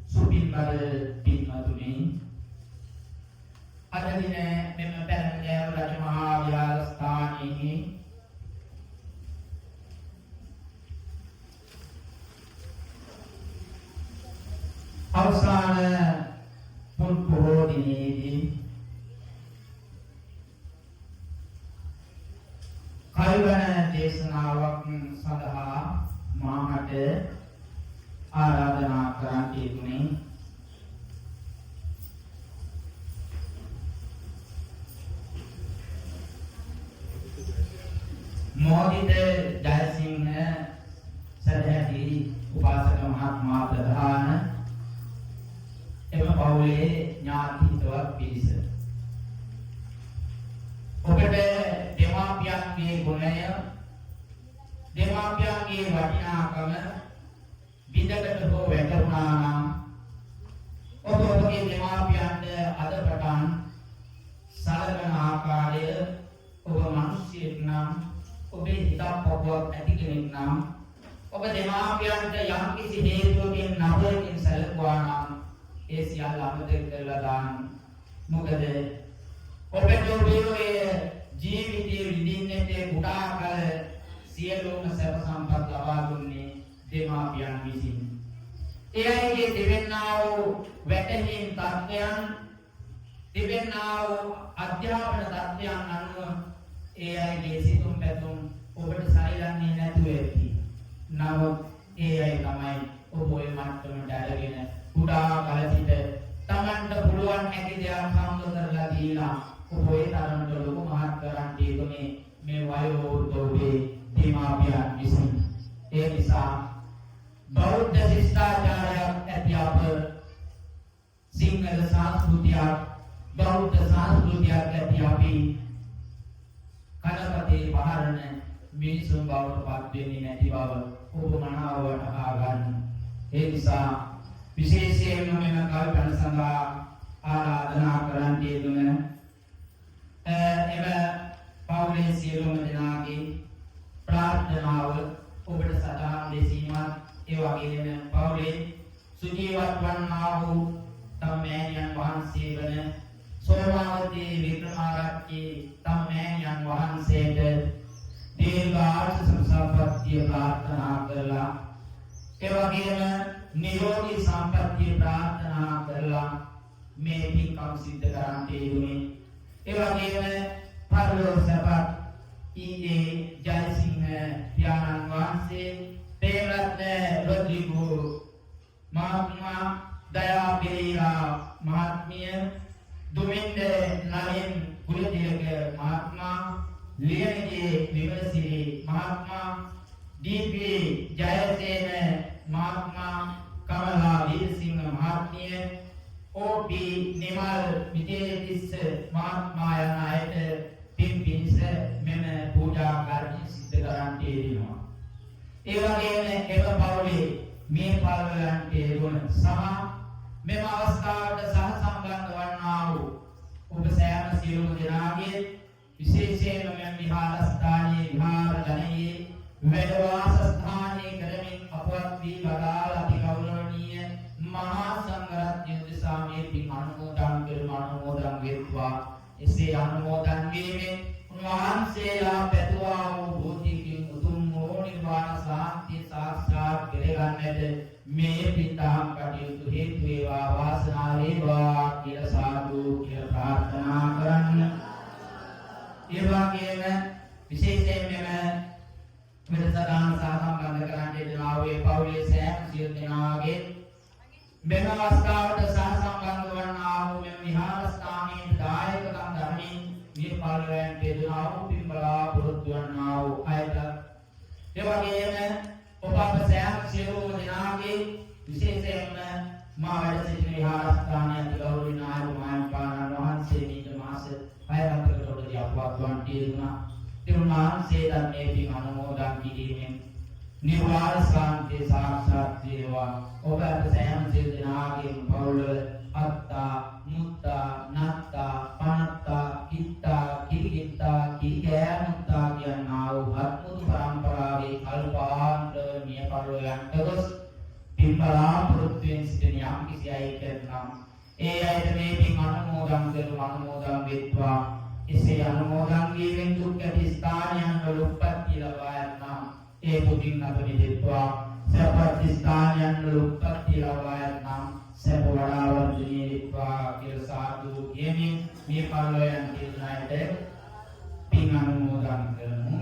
සුපින්බර පින්වතුනි අද දින මෙම පැරණියව රජමහා විහාරස්ථානයේ අවසාන පුන් පොහෝ දිනේදී කල්වන දේශනාවක් සඳහා මාහට ආරාධනා කරන්න තිබුණේ. මොදිත ජයසිංහ සදහැති උපාසක මහත්මයා ප්‍රධාන එම පවුලේ ඥාතිත්වයක් පිරිස. ඔබට දෙමාපියන්ගේ ගුණය, දෙමාපියන්ගේ වටිනාකම විදකට හෝ වැටුණා නම් ඔබ ඔබගේ දෙමාපියන්ට අද පටන් සලකන ආකාරය, ඔබ මිනිසෙක් නම්, ඔබේ හිතක් පොකුවක් ඇති කෙනෙක් නම්, ඔබ දෙමාපියන්ට යම් කිසි හේතුවකින් නබරකින් සැලකුවා නම් ඒ සියල්ල අමතක කරලා දාන්න. මොකද ඔබට ඔබේ ජීවිතයේ විඳින්නට කුඩා කල සියලුම සැප සම්පත් ලබා දුන්නේ දෙමාපියන් විසින්. එයගේ දෙවෙන්නා වූ වැටහීම් තත්ත්වයන්, දෙවෙන්නා වූ අධ්‍යාපන තත්ත්වයන් අනුව ඒ අයගේ සිතුම් පැතුම් ඔබට සරිලන්නේ නැතුව ඇති. නමුත් ඒ අය තමයි ඔබ ඔය මට්ටමට අරගෙන කුඩා කල සිට තමන්ට පුළුවන් හැකි දේවල් හම්බ කරලා දීලා ඔබ ඒ තරමට ලොකු මහත් කරන් දීතුනේ මේ වයෝ වෘද්ධ දෙමාපියන් විසින්. ඒ නිසා බෞද්ධ ශිෂ්ටාචාරයක් ඇති අප සිංහල සංස්කෘතියක්, බෞද්ධ සංස්කෘතියක් ඇති අපි කනපතේ පහරන මිනිසුන් බවට පත් වෙන්නේ නැති බව ඔබ මනාව වටහා ගන්න. ඒ නිසා විශේෂයෙන්ම මෙම කල්පන සඳහා ආරාධනා කරන්න තියෙන එම පවුලේ සියලුම දෙනාගේ ප්‍රාර්ථනාව ඔබට සදාම් දෙසීමත්, ඒ වගේම පවුලේ සුජීවත් වන්නා වූ තම මෑණියන් වහන්සේ වන සෝමාවතී වික්‍රමාරච්චි තම මෑණියන් වහන්සේට දීර්ඝායුෂ සම්පන්නිය ප්‍රාර්ථනා කරලා, ඒ වගේම නිරෝගී සම්පන්නිය ප්‍රාර්ථනා කරලා මේ පින්කම් සිද්ධ කරන්න තිබුණේ. ඒ වගේම පරලෝක සපත් ඊයේ ජයසිංහ පියාණන් වහන්සේ, ප්‍රේමරත්න රොඩ්රිගෝ මහත්මයා, දයා පෙරේරා මහත්මිය, දුමින්ද නලින් කුලතිලක මහත්මයා, ලියනගේ විමලසිරි මහත්මයා, ඩී.පී. ජයසේන මහත්මයා, කමලා වීරසිංහ මහත්මිය, ඕ.පී. නිමල් විජේතිස්ස මහත්මයා යන අයට පින් පිණිස මෙම පූජා කර්මය සිද්ධ කරන්න තියෙනවා. ඒ වගේම එම පවුලේ මේ පල්වලන්ට ගුණ සහ මෙම අවස්ථාවට සහසම්බන්ධ වන්නා වූ ඔබ සෑම සියලුම දෙනාගේ විශේෂයෙන්ම මෙම විහාරස්ථානයේ විහාර ගණයේ වැඩ වාසස්ථානයේ කරමින් අපවත් වී වදාළ අති ගෞරවනීය මහා සංඝරත්නය උදෙසා මේ පින් අනුමෝදන් කරමු. අනුමෝදන් වෙත්වා. එසේ අනුමෝදන් වීමෙන් උන්වහන්සේලා පැතුවා වූ බෝධිකින් උතුම් වූ නිර්වාණ සාන්තිය සාක්ෂාත් කරගන්නට මේ පින්දහම් කටයුතු හේතු වේවා, වාසනාව වේවා කියලා සාදු කියලා ප්‍රාර්ථනා කරන්න. ඒ වගේම විශේෂයෙන් මෙම වෙනසදාන සාසම්බන්ධ කරන්න දෙනා වූ පවුලේ සෑම සියලු දෙනාගේ මෙම අවස්ථාවට සහසම්බන්ධ වන්නා වූ මෙම විහාරස්ථානයේ දායකකම් ධර්මයෙන් මේ පල්වයන් දෙදෙනා වූ පින්බලා පුරුදු වන්නා වූ අයට, ඒ වගේම ඔබ අප සෑම සියලුම දෙනාගේ විශේෂයෙන්ම මා වැඩ සිටින විහාරස්ථානයේ ගෞරවනීය නායක මහත්මයාණන් වහන්සේ මීට මාස 6කට උඩදී අපවත් වන් තියෙනවා. ඒ උන්වහන්සේට මේ පින් අනුමෝදන් කිරීමෙන් නිර්වාණ සාන්තිය සාක්ෂාත් වේවා. ඔබ අප සෑම සියලු දෙනාගේ පවුල අත්තා, මුත්තා, නත්තා, පනත්තා, කිත්තා, කිරිකිත්තා, කිරිකෑමුත්තා කියනා වූ අත්මුතු පරම්පරාවේ කල්පාන්ත මිය පරලොවන්ට ගොස් පින්බලාපොරොත්තුෙන් සිටින යම් කිසි අයෙක් නම් ඒ අයට මේ පින් අනුමෝදන් කරමු අනුමෝදන් වෙත්වා එසේ අනුමෝදන් වීමෙන් දුක් ඇති ස්ථානයන් වල උප්පත්ති ලබා යන්නා ඒ පුදින් අප නිදෙත්වා සපත් ස්ථානයන් වල උප්පත්ති ලබා යන්නා සබ වඩා වර්ධනීය වෙත්වා කියලා සාදු කියමින් මේ පරිලෝයන් කියන අයට පින් අනුමෝදන් කරමු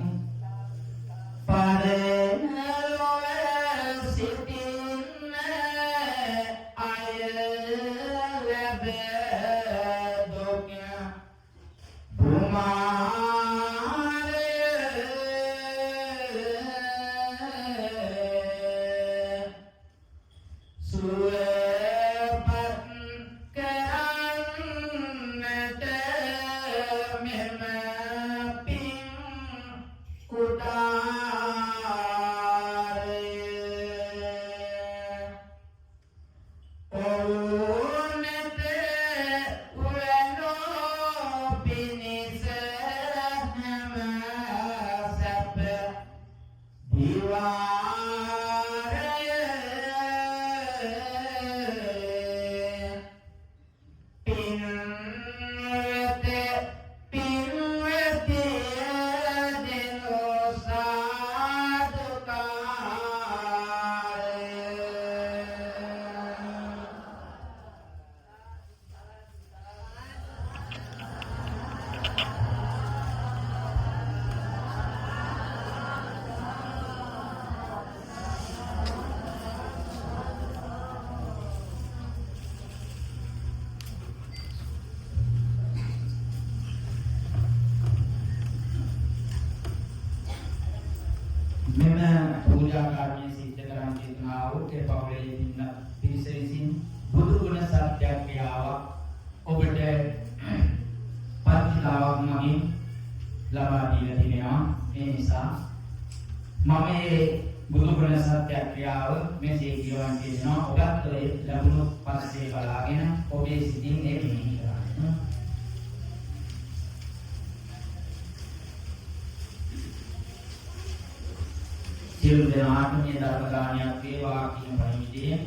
සියලු දෙනාට මේ ධර්ම දානයක් වේවා කියන පරිවිදයෙන්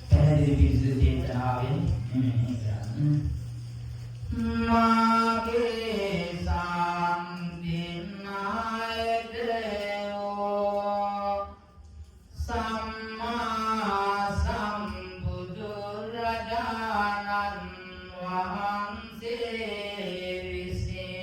පැහැදිලි පිරිසිදු චේතනාවෙන් මෙහෙම කරන්න. මාගේ සම්දිනායකෝ සම්මා සම්බුදුරජාණන් වහන්සේ විසින්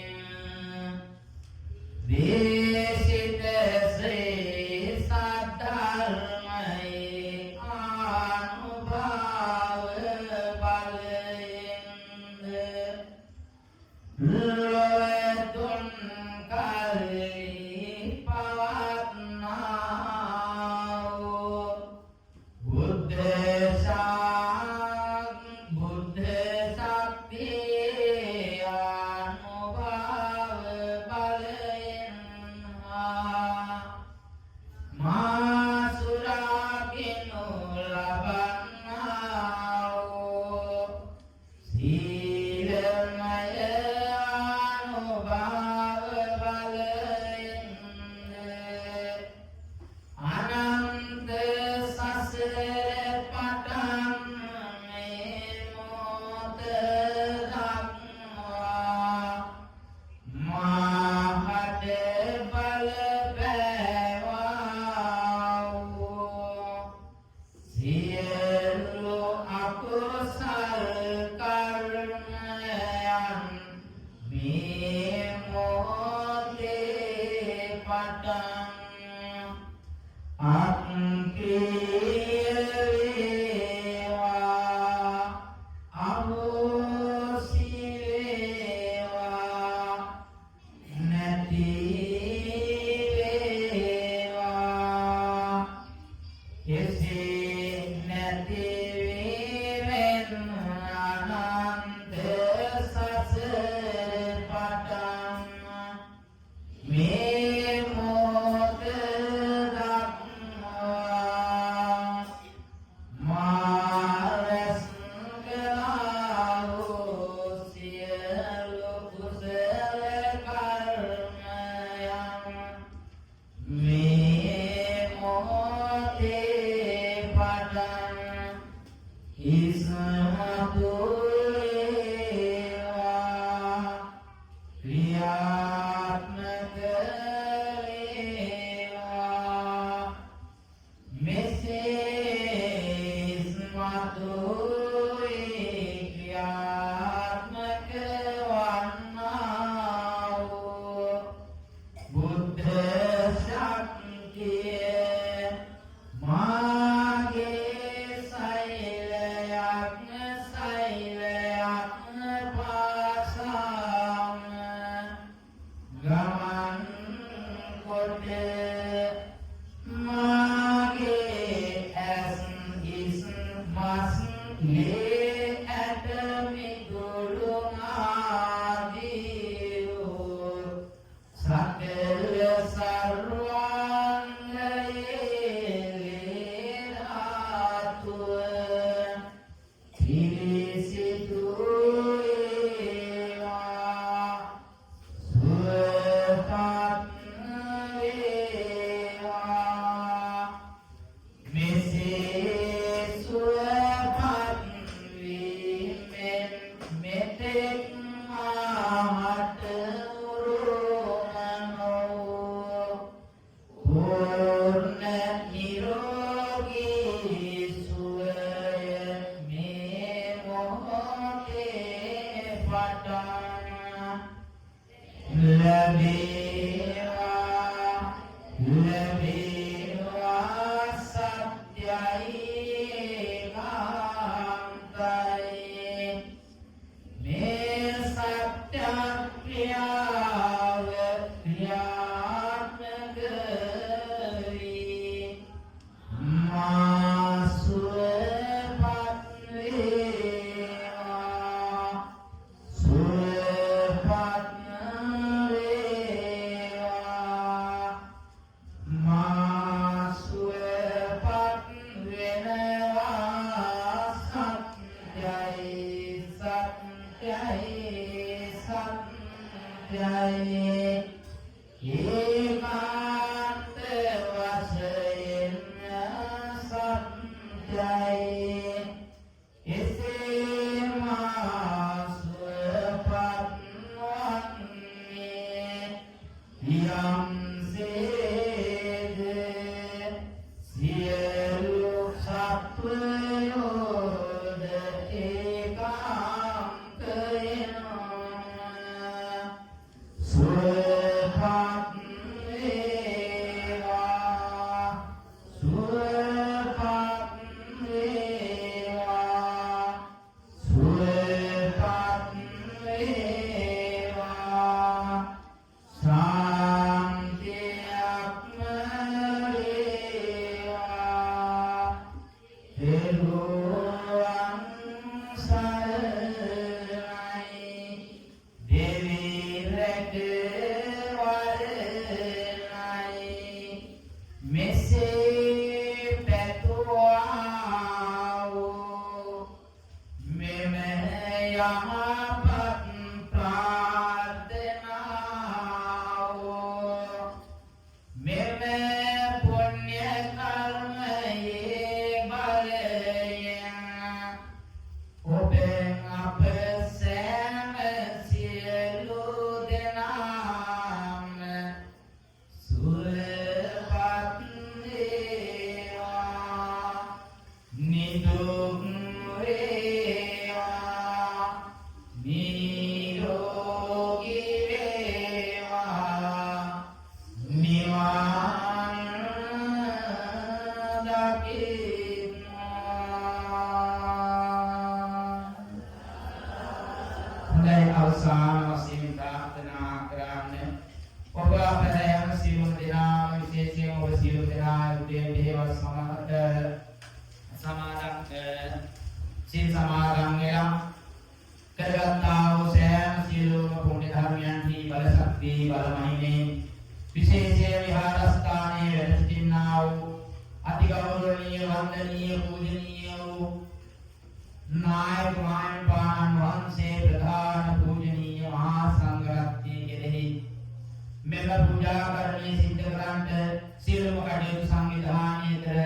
සියලුම කටයුතු සංවිධානය කර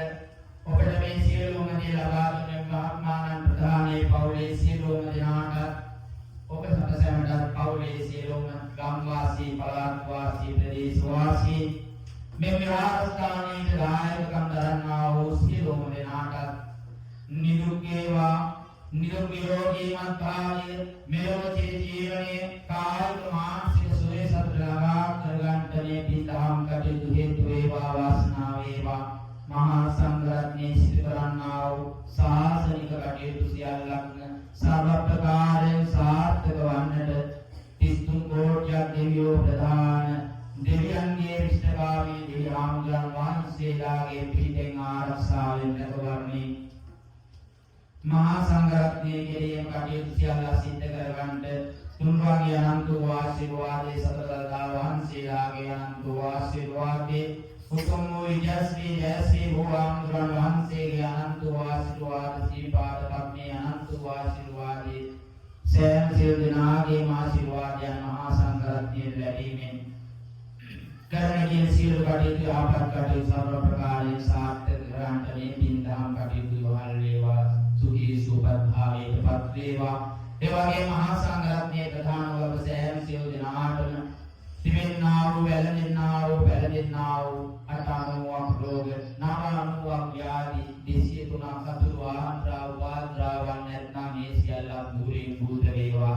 ඔබට මේ සියලුම ආරෝග්‍ය ලබා දුන්නේ මහත්මානන් ප්‍රධානී පවුලේ සියලුම දෙනාට ඔබ සැමටත් පවුලේ සියලුම ගම්වාසී පළාත් වාසී ප්‍රදේශවාසී මේ විහාරස්ථානයේ දායකකම් දරන්නා වූ සියලුම දෙනාට නිදුක්කේවා නිරෝගීමත් භාවය මෙලොව ජීවනයේ කායික මානසික සුවය සතුට ලබා කරගන්නට මේ පින්දහම් කටයුතු හේතු වේවා වාසනාව වේවා මහා සංඝරත්නයේ සිදු කරන්නා වූ ශාසනික කටයුතු සියල්ලක්ම සර්ව ප්‍රකාරයෙන් සාර්ථක වන්නට 33 කෝටියක් දෙවියෝ ප්‍රධාන දෙවියන්ගේ විශ්වකාමී දෙවියන්ගන් වහන්සේලාගේ පිහිටෙන් ආරක්ෂාවෙන් රැකවරණි මහා සංඝරත්නයේ කෙරෙහිම කටයුතු සියල්ල සිද්ධ කරගන්නට තුන්වගේ අනන්ත වූ ආශිර්වාදයේ සතරදා වහන්සේලාගේ අනන්ත වූ ආශිර්වාදයේ උතුම් වූ යශ්‍රී ජයශ්‍රී භුවන්තුරන් වහන්සේගේ අනන්ත වූ ආශිර්වාද සීපාද පත්මේ අනන්ත වූ ආශිර්වාදයේ සෑම සියලු දෙනාගේ ආශිර්වාදයන් මහා සංඝරත්නයේ ලැබීමෙන් කරණකින් සියලු කටයුතු ආපත් කටයුතු සර්ව ප්‍රකාරයෙන් සාර්ථක කරගන්නට මේ පින්දහම් කටයුතු වහල් වේවා සුඛී සුවපත් භාවයට පත් වේවා ඒ වගේම මහා සංඝරත්නයේ ප්‍රධාන වූ සෑම සියලු දෙනාටම තිබෙන්නා වූ වැළඳෙන්නා වූ අටානුවක් රෝග නාමානුවක් ව්‍යාධි 203ක් අතුරු ආන්ත්‍රා උපාද්‍රාවන් නැත්නම් මේ සියල්ලක් දුරින් භූත වේවා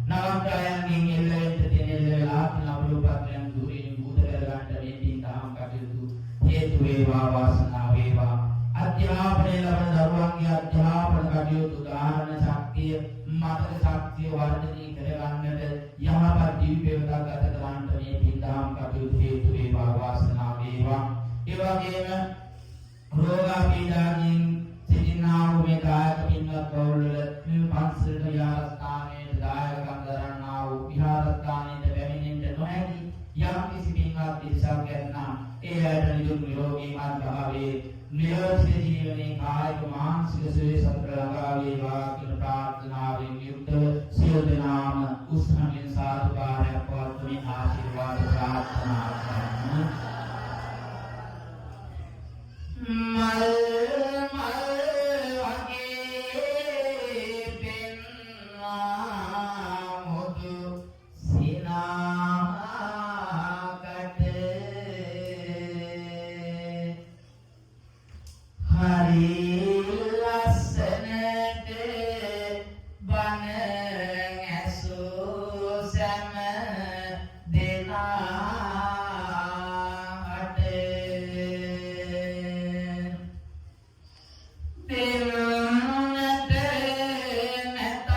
නාමයන්ගෙන් එල්ලෙන්න තියෙන වෙලාවට නවලුපත්යන් දුරින් භූත කරගන්න මේ පින්දහම් කටයුතු හේතු වේවා වාසනාව වේවා අධ්‍යාපනය ලබන දරුවන්ගේ අධ්‍යාපන කටයුතු ධාරණ ශක්තිය මතක ශක්තිය වර්ධනය කරගන්නට යහපත් ජීවිතයක් ගත කරන්නට මේ පින්දහම් කටයුතු හේතු වේවා වාසනාව වේවා ඒ වගේම රෝග පීඩාවෙන් සිටිනා වූ මේ කායක පින්වත් බවුල මේ පන්සලට විහාරස්ථානයේ දායකකම් දරන්නා වූ විහාරස්ථානයේ පැමිණෙන්නට නොහැකි යම් කිසි පින්වත් පිරිසක් ඇතනම් ඒ ඇයට නිදුක් නිරෝගීමත් භාවයේ නිරෝධ ජීවනයේ කායික මානසික සුවය සතුට ළඟා වේවා කියන ප්‍රාර්ථනාවෙන් යුක්තව සියලු දෙනාම උස්හමින් සාදුකාරයක් පවත්වමින් ආශිර්වාද ප්‍රාර්ථනා කරමු. මල් වගේ පෙන්වා මුදු සිනාකට හරි ලස්සනට බණ ඇසූ සෑම දෙනාට දෙන්නට නැතත්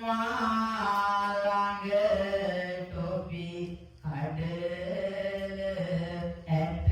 මා ළඟ තොපි කඩල ඇත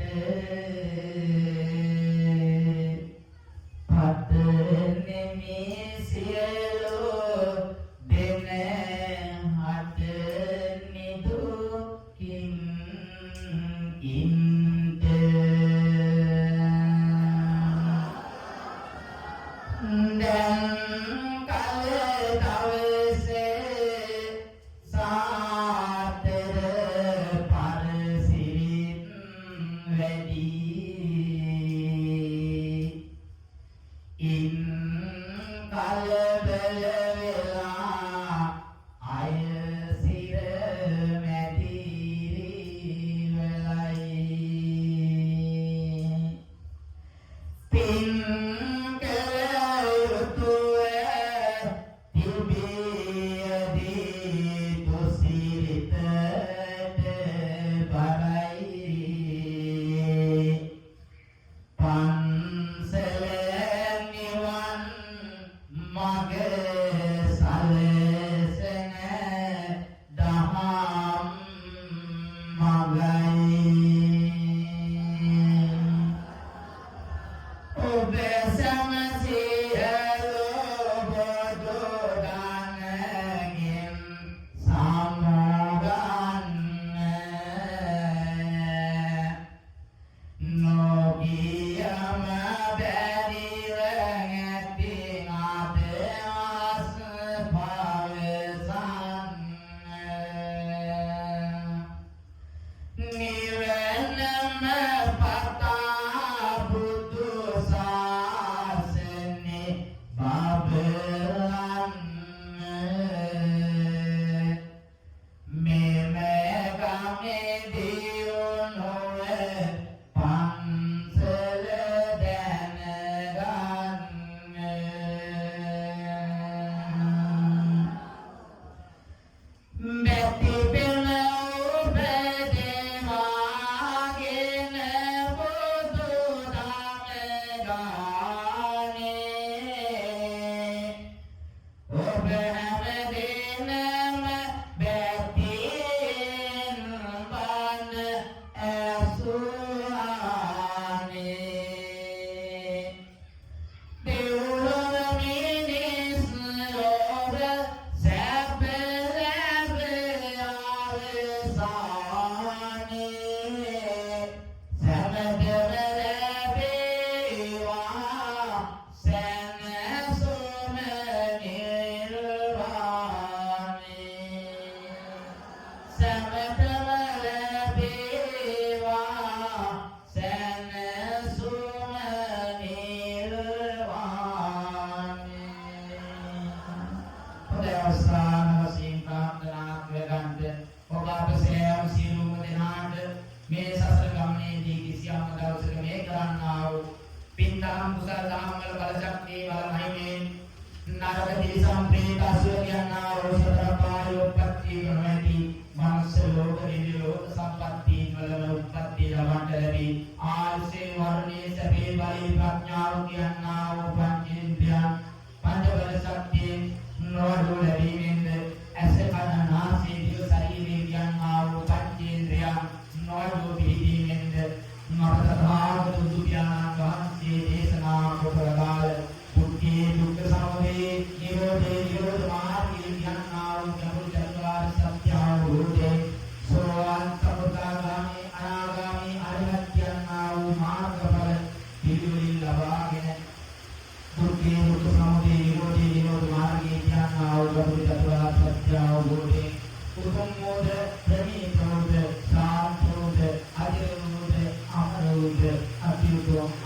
කාසිය කියනා රෝසතර පායෝපත්ති ප්‍රමේති මනස ලෝක දිව්‍ය ලෝක සම්පatti වලම උත්පත්ති ලබන්න ලැබී ආයසේ වර්ණේ සබේ බලී ප්‍රඥාව කියනා වූ පංචේන්ද්‍රියන් පංචබල ශක්තිය නොවඩු ලැබීමෙන්ද ඇස කන නාසය දිව ශරීරය කියනා වූ පංචේන්ද්‍රියන් නොවඩු පිහිටීමෙන්ද නරතථාගත බුදු පියාණන් වහන්සේ දේශනා කොට වදාළ දුක්ඛේ දුක්ඛ සමුදය නිරෝධේ නිරෝධ මාර්ගය කියනා වූ චතුරාර්ය සත්‍ය අවබෝධය සෝවාන් සකෘදාගාමී අනාගාමී අරිහත් කියනා වූ මාර්ගඵල පිළිවෙලින් ලබාගෙන දුක්ඛේ දුක්ඛ සමුදය නිරෝධේ නිරෝධ මාර්ගය කියනා වූ චතුරාර්ය සත්‍ය අවබෝධය උතුම් මොද ප්‍රණීතෝද සාන්තෝද අජරෝද අමරෝද අතිඋත්තම